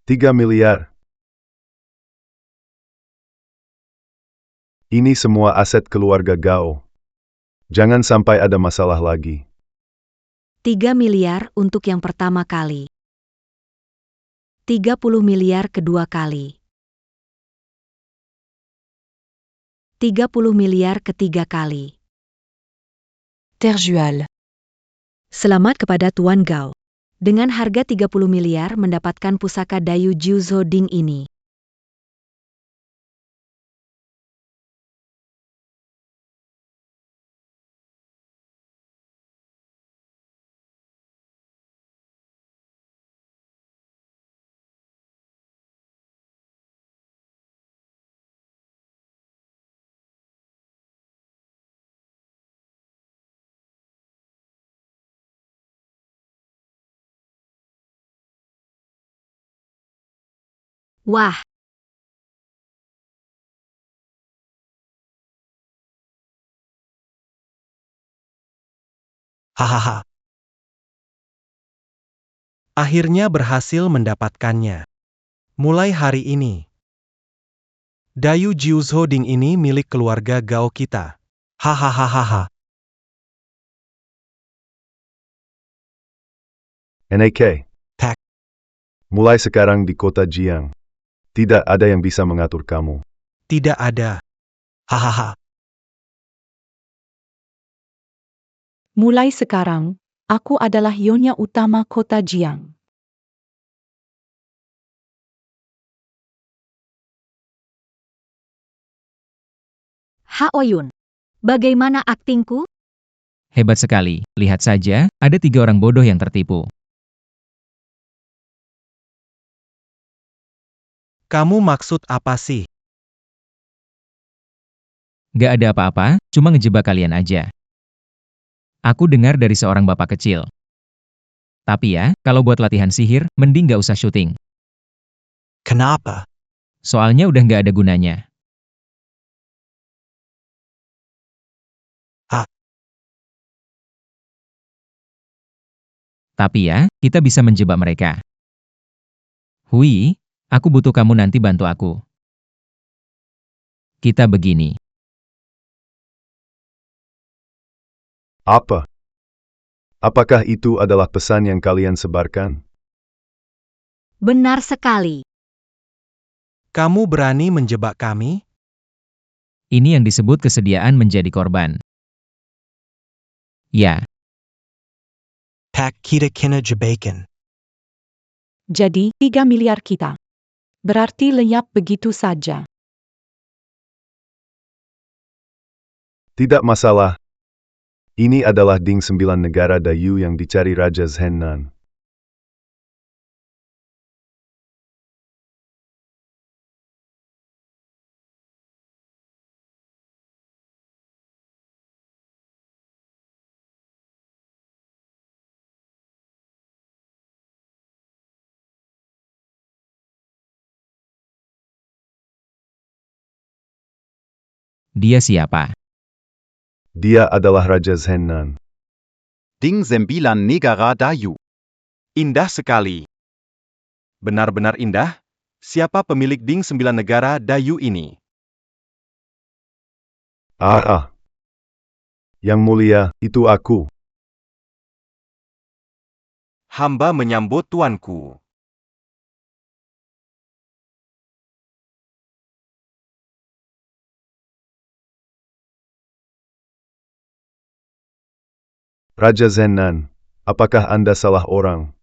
3 miliar. Ini semua aset keluarga Gao. Jangan sampai ada masalah lagi. 3 miliar untuk yang pertama kali. 30 miliar kedua kali. 30 miliar ketiga kali. Terjual. Selamat kepada Tuan Gao. Dengan harga 30 miliar mendapatkan pusaka Dayu Jiu Zoding ini. Wah, Hahaha. Akhirnya berhasil mendapatkannya. Mulai hari ini. Dayu Jiuz Holding ini milik keluarga Gao kita. Hahaha. NAK. Tak. Mulai sekarang di kota Jiang. Tidak ada yang bisa mengatur kamu. Tidak ada. Hahaha. Mulai sekarang, aku adalah Nyonya Utama Kota Jiang. Haoyun. Bagaimana aktingku? Hebat sekali. Lihat saja, ada 3 orang bodoh yang tertipu. Kamu maksud apa sih? Gak ada apa-apa, cuma ngejebak kalian aja. Aku dengar dari seorang bapak kecil. Tapi ya, kalau buat latihan sihir, mending gak usah syuting. Kenapa? Soalnya udah gak ada gunanya. Ah. Tapi ya, kita bisa menjebak mereka. Hui, aku butuh kamu nanti bantu aku. Kita begini. Apa? Apakah itu adalah pesan yang kalian sebarkan? Benar sekali. Kamu berani menjebak kami? Ini yang disebut kesediaan menjadi korban. Ya, Pak kita kena jebakan. Jadi, 3 miliar kita. Berarti lenyap begitu saja. Tidak masalah. Ini adalah Ding 9 negara Dayu yang dicari Raja Zhennan. Dia siapa? Dia adalah Raja Zenan. Ding Sembilan Negara Dayu. Indah sekali. Benar-benar indah. Siapa pemilik Ding 9 Negara Dayu ini? Yang mulia, itu aku. Hamba menyambut tuanku. Raja Zenan, apakah Anda salah orang?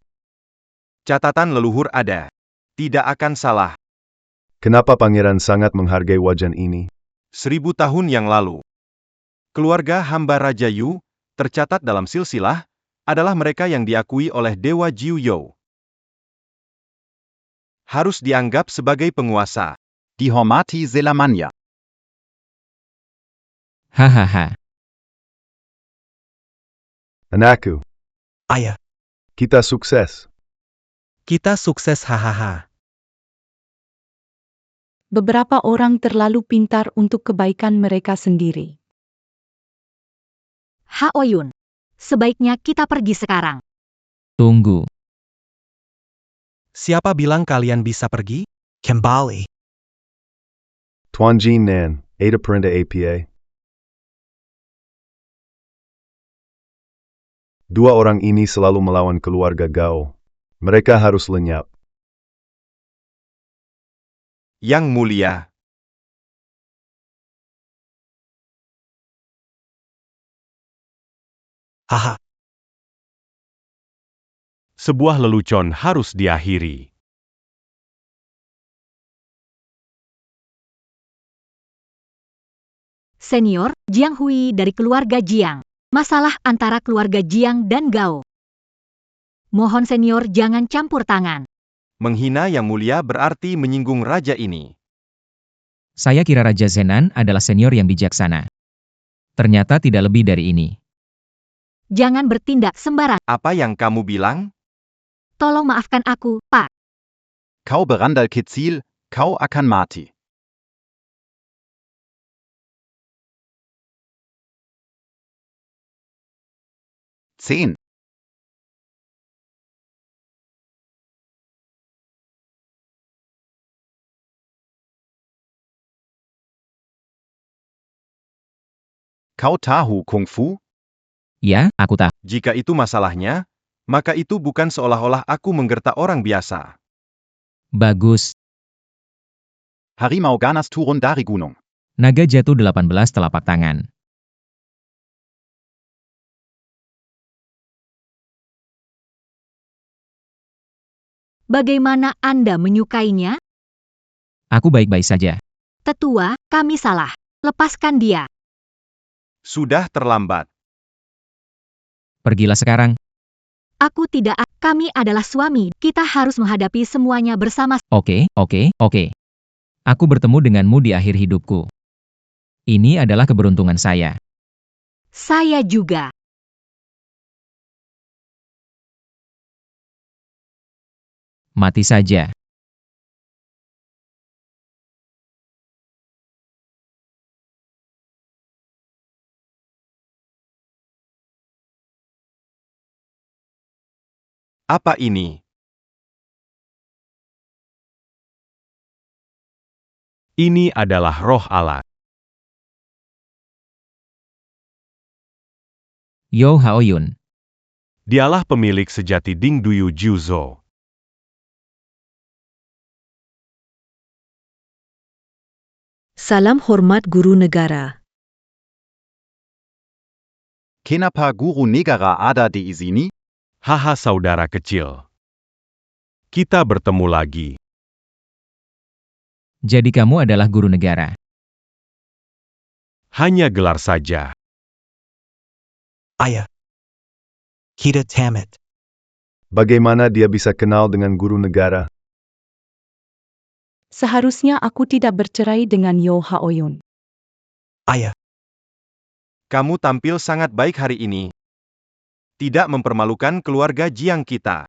Catatan leluhur ada. Tidak akan salah. Kenapa pangeran sangat menghargai wajan ini? 1000 tahun yang lalu. Keluarga hamba Raja Yu, tercatat dalam silsilah, adalah mereka yang diakui oleh Dewa Jiu Yo. Harus dianggap sebagai penguasa. Dihormati selamanya. Hahaha. Ayah, Anakku, kita sukses. kita sukses hahaha. Beberapa orang terlalu pintar untuk kebaikan mereka sendiri. Haoyun, sebaiknya kita pergi sekarang. Tunggu. Siapa bilang kalian bisa pergi? Kembali. Tuan Jin Nan, Ada Perintah APA. Dua orang ini selalu melawan keluarga Gao. Mereka harus lenyap. Yang mulia. Haha. Sebuah lelucon harus diakhiri. Senior, Jiang Hui dari keluarga Jiang. Masalah antara keluarga Jiang dan Gao. Mohon senior jangan campur tangan. Menghina yang mulia berarti menyinggung raja ini. Saya kira Raja Zenan adalah senior yang bijaksana. Ternyata tidak lebih dari ini. Jangan bertindak sembarangan. Apa yang kamu bilang? Tolong maafkan aku, Pak. Kau berandal kecil, kau akan mati. Zehn. Kau tahu kungfu? Ya, aku tahu. Jika itu masalahnya, maka itu bukan seolah-olah aku menggertak orang biasa. Bagus. Harimau ganas turun dari gunung. Naga jatuh 18 telapak tangan. Bagaimana Anda menyukainya? Aku baik-baik saja. Tetua, kami salah. Lepaskan dia. Sudah terlambat. Pergilah sekarang. Aku tidak. Kami adalah suami. Kita harus menghadapi semuanya bersama. Oke. Aku bertemu denganmu di akhir hidupku. Ini adalah keberuntungan saya. Saya juga. Mati saja. Apa ini? Ini adalah roh Allah. Yo Haoyun. Dialah pemilik sejati Ding Duyu Jiuzhou. Salam hormat guru negara. Kenapa guru negara ada di sini? Haha saudara kecil. Kita bertemu lagi. Jadi kamu adalah guru negara. Hanya gelar saja. Ayah. Kita tamat. Bagaimana dia bisa kenal dengan guru negara? Seharusnya aku tidak bercerai dengan Yo Haoyun. Ayah. Kamu tampil sangat baik hari ini. Tidak mempermalukan keluarga Jiang kita.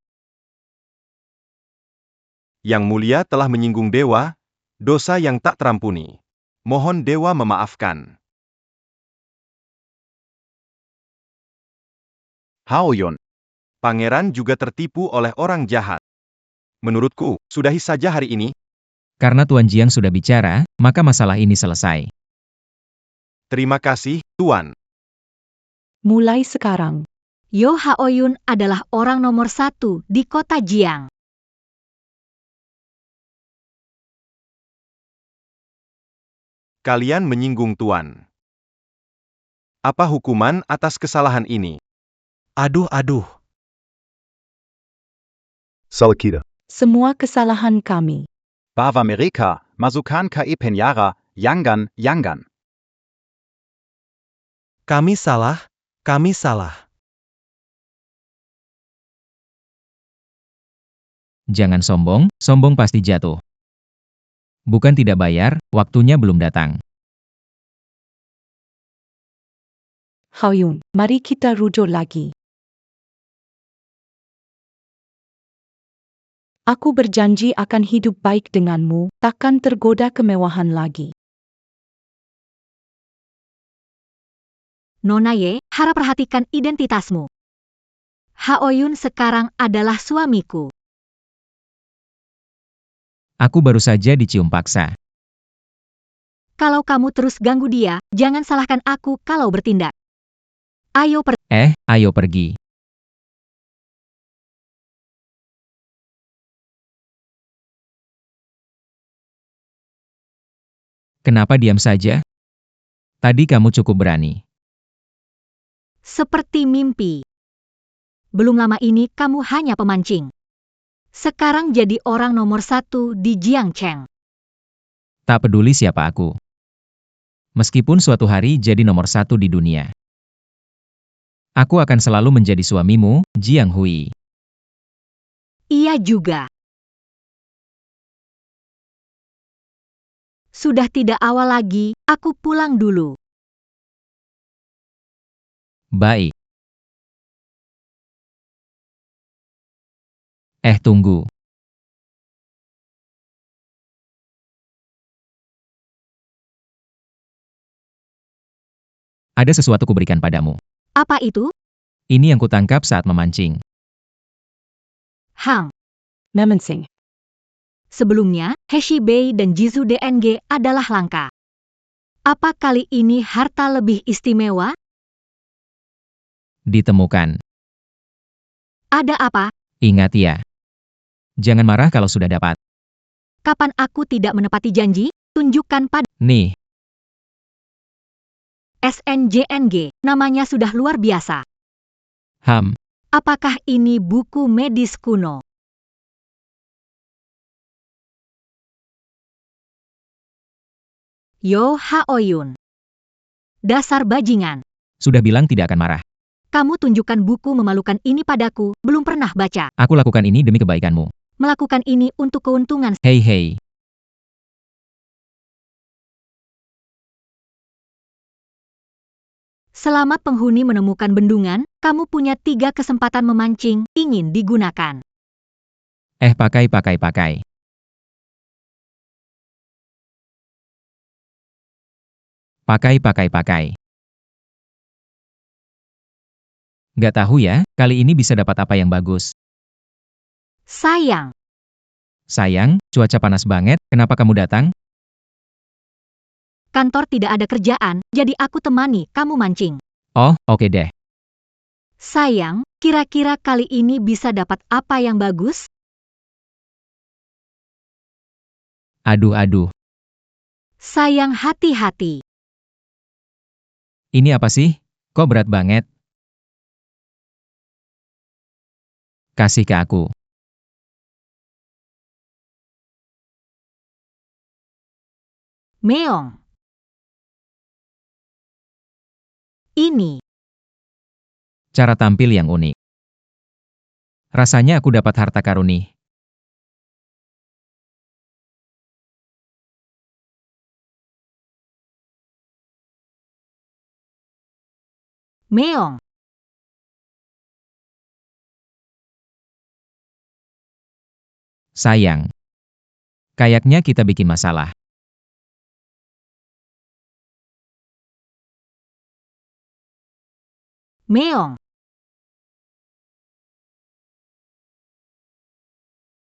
Yang mulia telah menyinggung dewa, dosa yang tak terampuni. Mohon dewa memaafkan. Haoyun, Pangeran juga tertipu oleh orang jahat. Menurutku, sudahi saja hari ini. Karena Tuan Jiang sudah bicara, maka masalah ini selesai. Terima kasih, Tuan. Mulai sekarang, Yo Haoyun adalah orang nomor 1 di kota Jiang. Kalian menyinggung Tuan. Apa hukuman atas kesalahan ini? Aduh. Salah kita. semua kesalahan kami. Bava Mereka, Masukan Ke Penyara, Yangan. Kami salah. Jangan sombong, sombong pasti jatuh. Bukan tidak bayar, waktunya belum datang. Haoyun, mari kita rujuk lagi. Aku berjanji akan hidup baik denganmu, takkan tergoda kemewahan lagi. Nona Ye, harap perhatikan identitasmu. Haoyun sekarang adalah suamiku. Aku baru saja dicium paksa. Kalau kamu terus ganggu dia, jangan salahkan aku kalau bertindak. Ayo Ayo pergi. Kenapa diam saja? Tadi kamu cukup berani. seperti mimpi. Belum lama ini kamu hanya pemancing. Sekarang jadi orang nomor 1 di Jiangcheng. Tak peduli siapa aku. Meskipun suatu hari jadi nomor 1 di dunia. Aku akan selalu menjadi suamimu, Jiang Hui. Iya juga. Sudah tidak awal lagi, aku pulang dulu. Baik. Tunggu. Ada sesuatu kuberikan padamu. Apa itu? Ini yang kutangkap saat memancing. Hang. Memensing. Sebelumnya, Heshi Bei dan Jizu DNG adalah langka. Apa kali ini harta lebih istimewa? Ditemukan. Ada apa? Ingat ya. Jangan marah kalau sudah dapat. Kapan aku tidak menepati janji? Tunjukkan pada Nih, SNJNG, namanya sudah luar biasa. Apakah ini buku medis kuno? Yo Haoyun. Dasar bajingan. sudah bilang tidak akan marah. Kamu tunjukkan buku memalukan ini padaku, belum pernah baca. Aku lakukan ini demi kebaikanmu. Melakukan ini untuk keuntungan. Hei. Selamat penghuni menemukan bendungan, kamu punya 3 kesempatan memancing, ingin digunakan. Pakai. Pakai. Gak tahu ya, kali ini bisa dapat apa yang bagus. Sayang, Sayang, cuaca panas banget, kenapa kamu datang? kantor tidak ada kerjaan, jadi aku temani kamu mancing. Oh, oke deh. Sayang, kira-kira kali ini bisa dapat apa yang bagus? Aduh. Sayang, hati-hati. Ini apa sih? Kok berat banget? Kasih ke aku. Meong. Ini. Cara tampil yang unik. Rasanya aku dapat harta karuni. Meong. Sayang. Kayaknya kita bikin masalah. Meong,